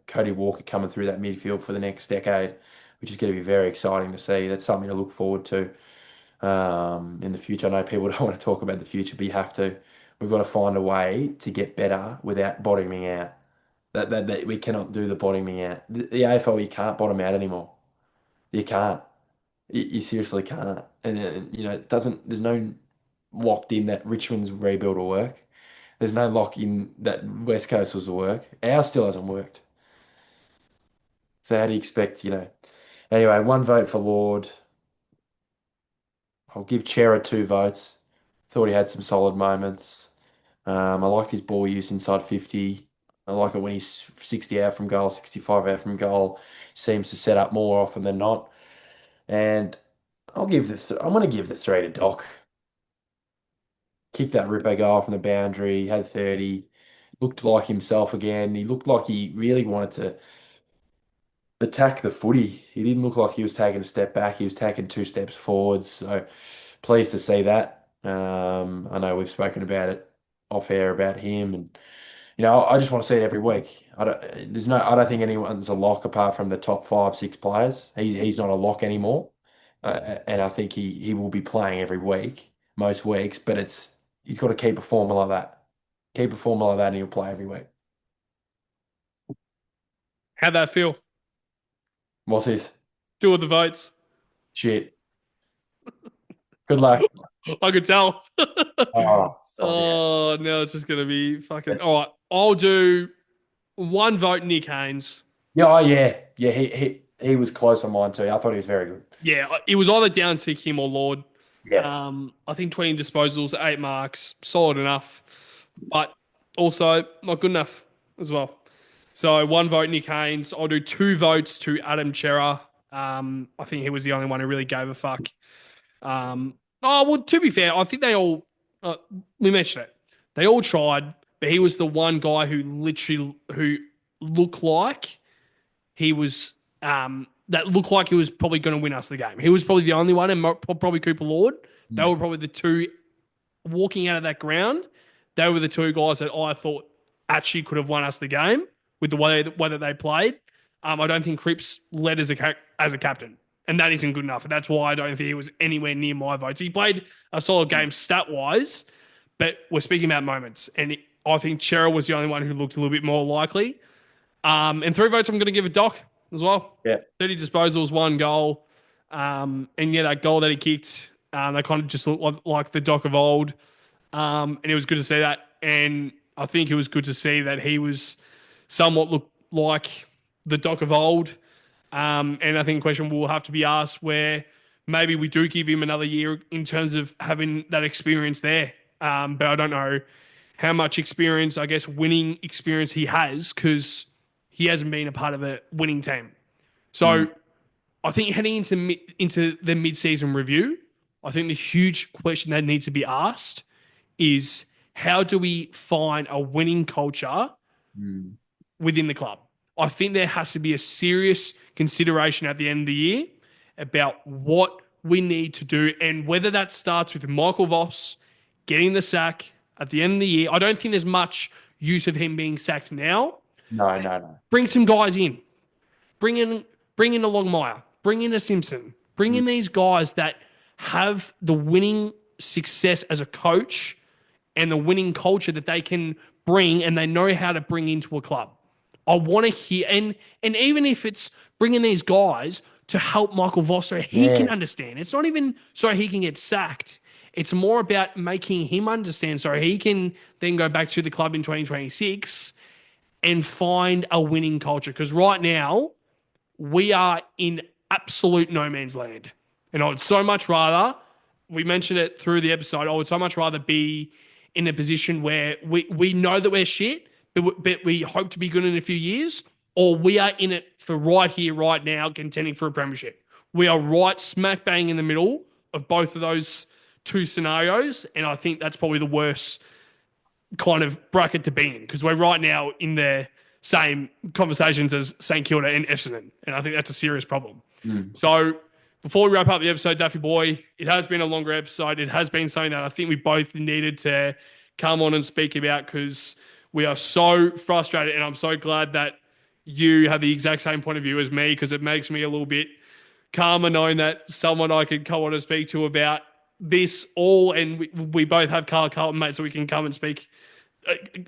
Cody Walker coming through that midfield for the next decade, which is going to be very exciting to see. That's something to look forward to in the future. I know people don't want to talk about the future, but you have to. We've got to find a way to get better without bottoming out. That we cannot do the bottoming out. The AFL, you can't bottom out anymore. You can't. You seriously can't. And it doesn't. There's no locked in that Richmond's rebuild will work. There's no lock in that West Coast will work. Ours still hasn't worked. So how do you expect? Anyway, one vote for Lord. I'll give Chera two votes. Thought he had some solid moments. I liked his ball use inside 50. I like it when he's 60 out from goal, 65 out from goal. Seems to set up more often than not. And I'm going to give the three to Doc. Kicked that ripper goal from the boundary, had 30, looked like himself again. He looked like he really wanted to attack the footy. He didn't look like he was taking a step back. He was taking two steps forwards. So pleased to see that. I know we've spoken about it off air about him, and I just want to see it every week. I don't think anyone's a lock apart from the top 5, 6 players. He's not a lock anymore, and I think he will be playing every week, most weeks. But he's got to keep performing like that. Keep performing like that, and he'll play every week. How'd that feel? What's his? Two of the votes. Shit. Good luck. I could tell. Oh, Oh, no, it's just going to be fucking. All right. I'll do one vote, Nick Haynes. Yeah, oh, yeah, yeah. He was close on mine too. I thought he was very good. Yeah, it was either down to him or Lord. Yeah. I think 20 disposals, 8 marks, solid enough, but also not good enough as well. So one vote, Nick Haynes. I'll do 2 votes to Adam Chera. I think he was the only one who really gave a fuck. Well, to be fair, I think they all, we mentioned it. They all tried, but he was the one guy who looked like he was, that looked like he was probably going to win us the game. He was probably the only one, and probably Cooper Lord. They were probably the two walking out of that ground. They were the two guys that I thought actually could have won us the game with the way that they played. I don't think Cripps led as a captain, and that isn't good enough. And that's why I don't think he was anywhere near my votes. He played a solid game stat-wise, but we're speaking about moments. And I think Chera was the only one who looked a little bit more likely. And 3 votes I'm going to give a Doc as well. Yeah. 30 disposals, 1 goal. And yeah, that goal that he kicked, they kind of just looked like the Doc of old. And it was good to see that. And I think it was good to see that he was somewhat looked like the Doc of old. And I think a question will have to be asked where maybe we do give him another year in terms of having that experience there. But I don't know how much experience, I guess, winning experience he has, because he hasn't been a part of a winning team. So I think heading into the mid-season review, I think the huge question that needs to be asked is, how do we find a winning culture within the club? I think there has to be a serious consideration at the end of the year about what we need to do, and whether that starts with Michael Voss getting the sack at the end of the year. I don't think there's much use of him being sacked now. No. Bring some guys in. Bring in a Longmire. Bring in a Simpson. Bring in these guys that have the winning success as a coach and the winning culture that they can bring, and they know how to bring into a club. I want to hear, and even if it's bringing these guys to help Michael Voss so he can understand. It's not even so he can get sacked. It's more about making him understand so he can then go back to the club in 2026 and find a winning culture. Because right now, we are in absolute no man's land. And I would so much rather, we mentioned it through the episode, I would so much rather be in a position where we know that we're shit, but we hope to be good in a few years, or we are in it for right here, right now, contending for a premiership. We are right smack bang in the middle of both of those two scenarios. And I think that's probably the worst kind of bracket to be in because we're right now in the same conversations as St Kilda and Essendon. And I think that's a serious problem. Mm. So before we wrap up the episode, Duffy boy, it has been a longer episode. It has been something that I think we both needed to come on and speak about because we are so frustrated. And I'm so glad that you have the exact same point of view as me because it makes me a little bit calmer knowing that someone I could come on and speak to about this all. And we both have Carlton mates, so we can come and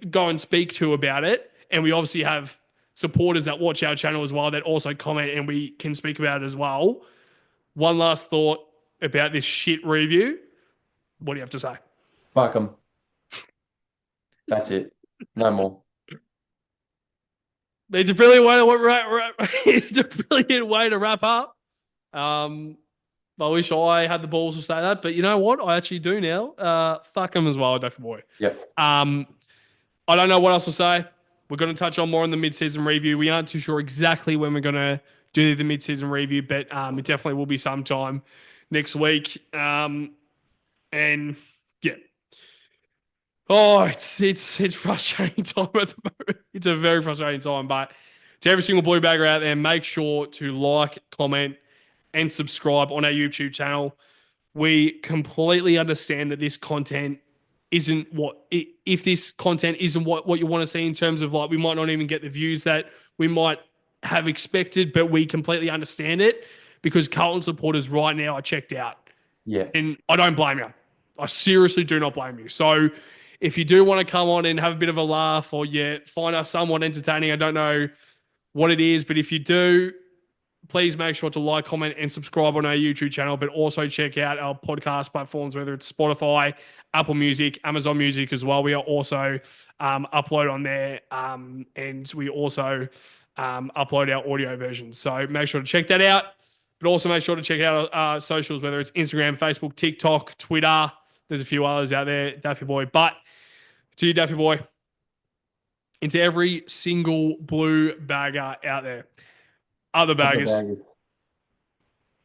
go and speak to about it. And we obviously have supporters that watch our channel as well that also comment and we can speak about it as well. One last thought about this shit review. What do you have to say? Fuck them. That's it. No more. It's a brilliant way to it's a brilliant way to wrap up. I wish I had the balls to say that, but you know what? I actually do now. Fuck them as well, Duffy boy. Yep. I don't know what else to say. We're going to touch on more in the mid-season review. We aren't too sure exactly when we're going to do the mid-season review, but it definitely will be sometime next week. And yeah. Oh, it's frustrating time at the moment. It's a very frustrating time, but to every single blue bagger out there, make sure to like, comment, and subscribe on our YouTube channel. We completely understand that this content isn't if this content isn't what you want to see in terms of like we might not even get the views that we might have expected, but we completely understand it because Carlton supporters right now are checked out. Yeah. And I don't blame you. I seriously do not blame you. So if you do want to come on and have a bit of a laugh or find us somewhat entertaining, I don't know what it is, but if you do, please make sure to like, comment, and subscribe on our YouTube channel, but also check out our podcast platforms, whether it's Spotify, Apple Music, Amazon Music as well. We are also upload on there, and we also upload our audio version. So make sure to check that out, but also make sure to check out our socials, whether it's Instagram, Facebook, TikTok, Twitter. There's a few others out there, Daffy Boy. But to you, Daffy Boy, and to every single blue bagger out there, other baggers.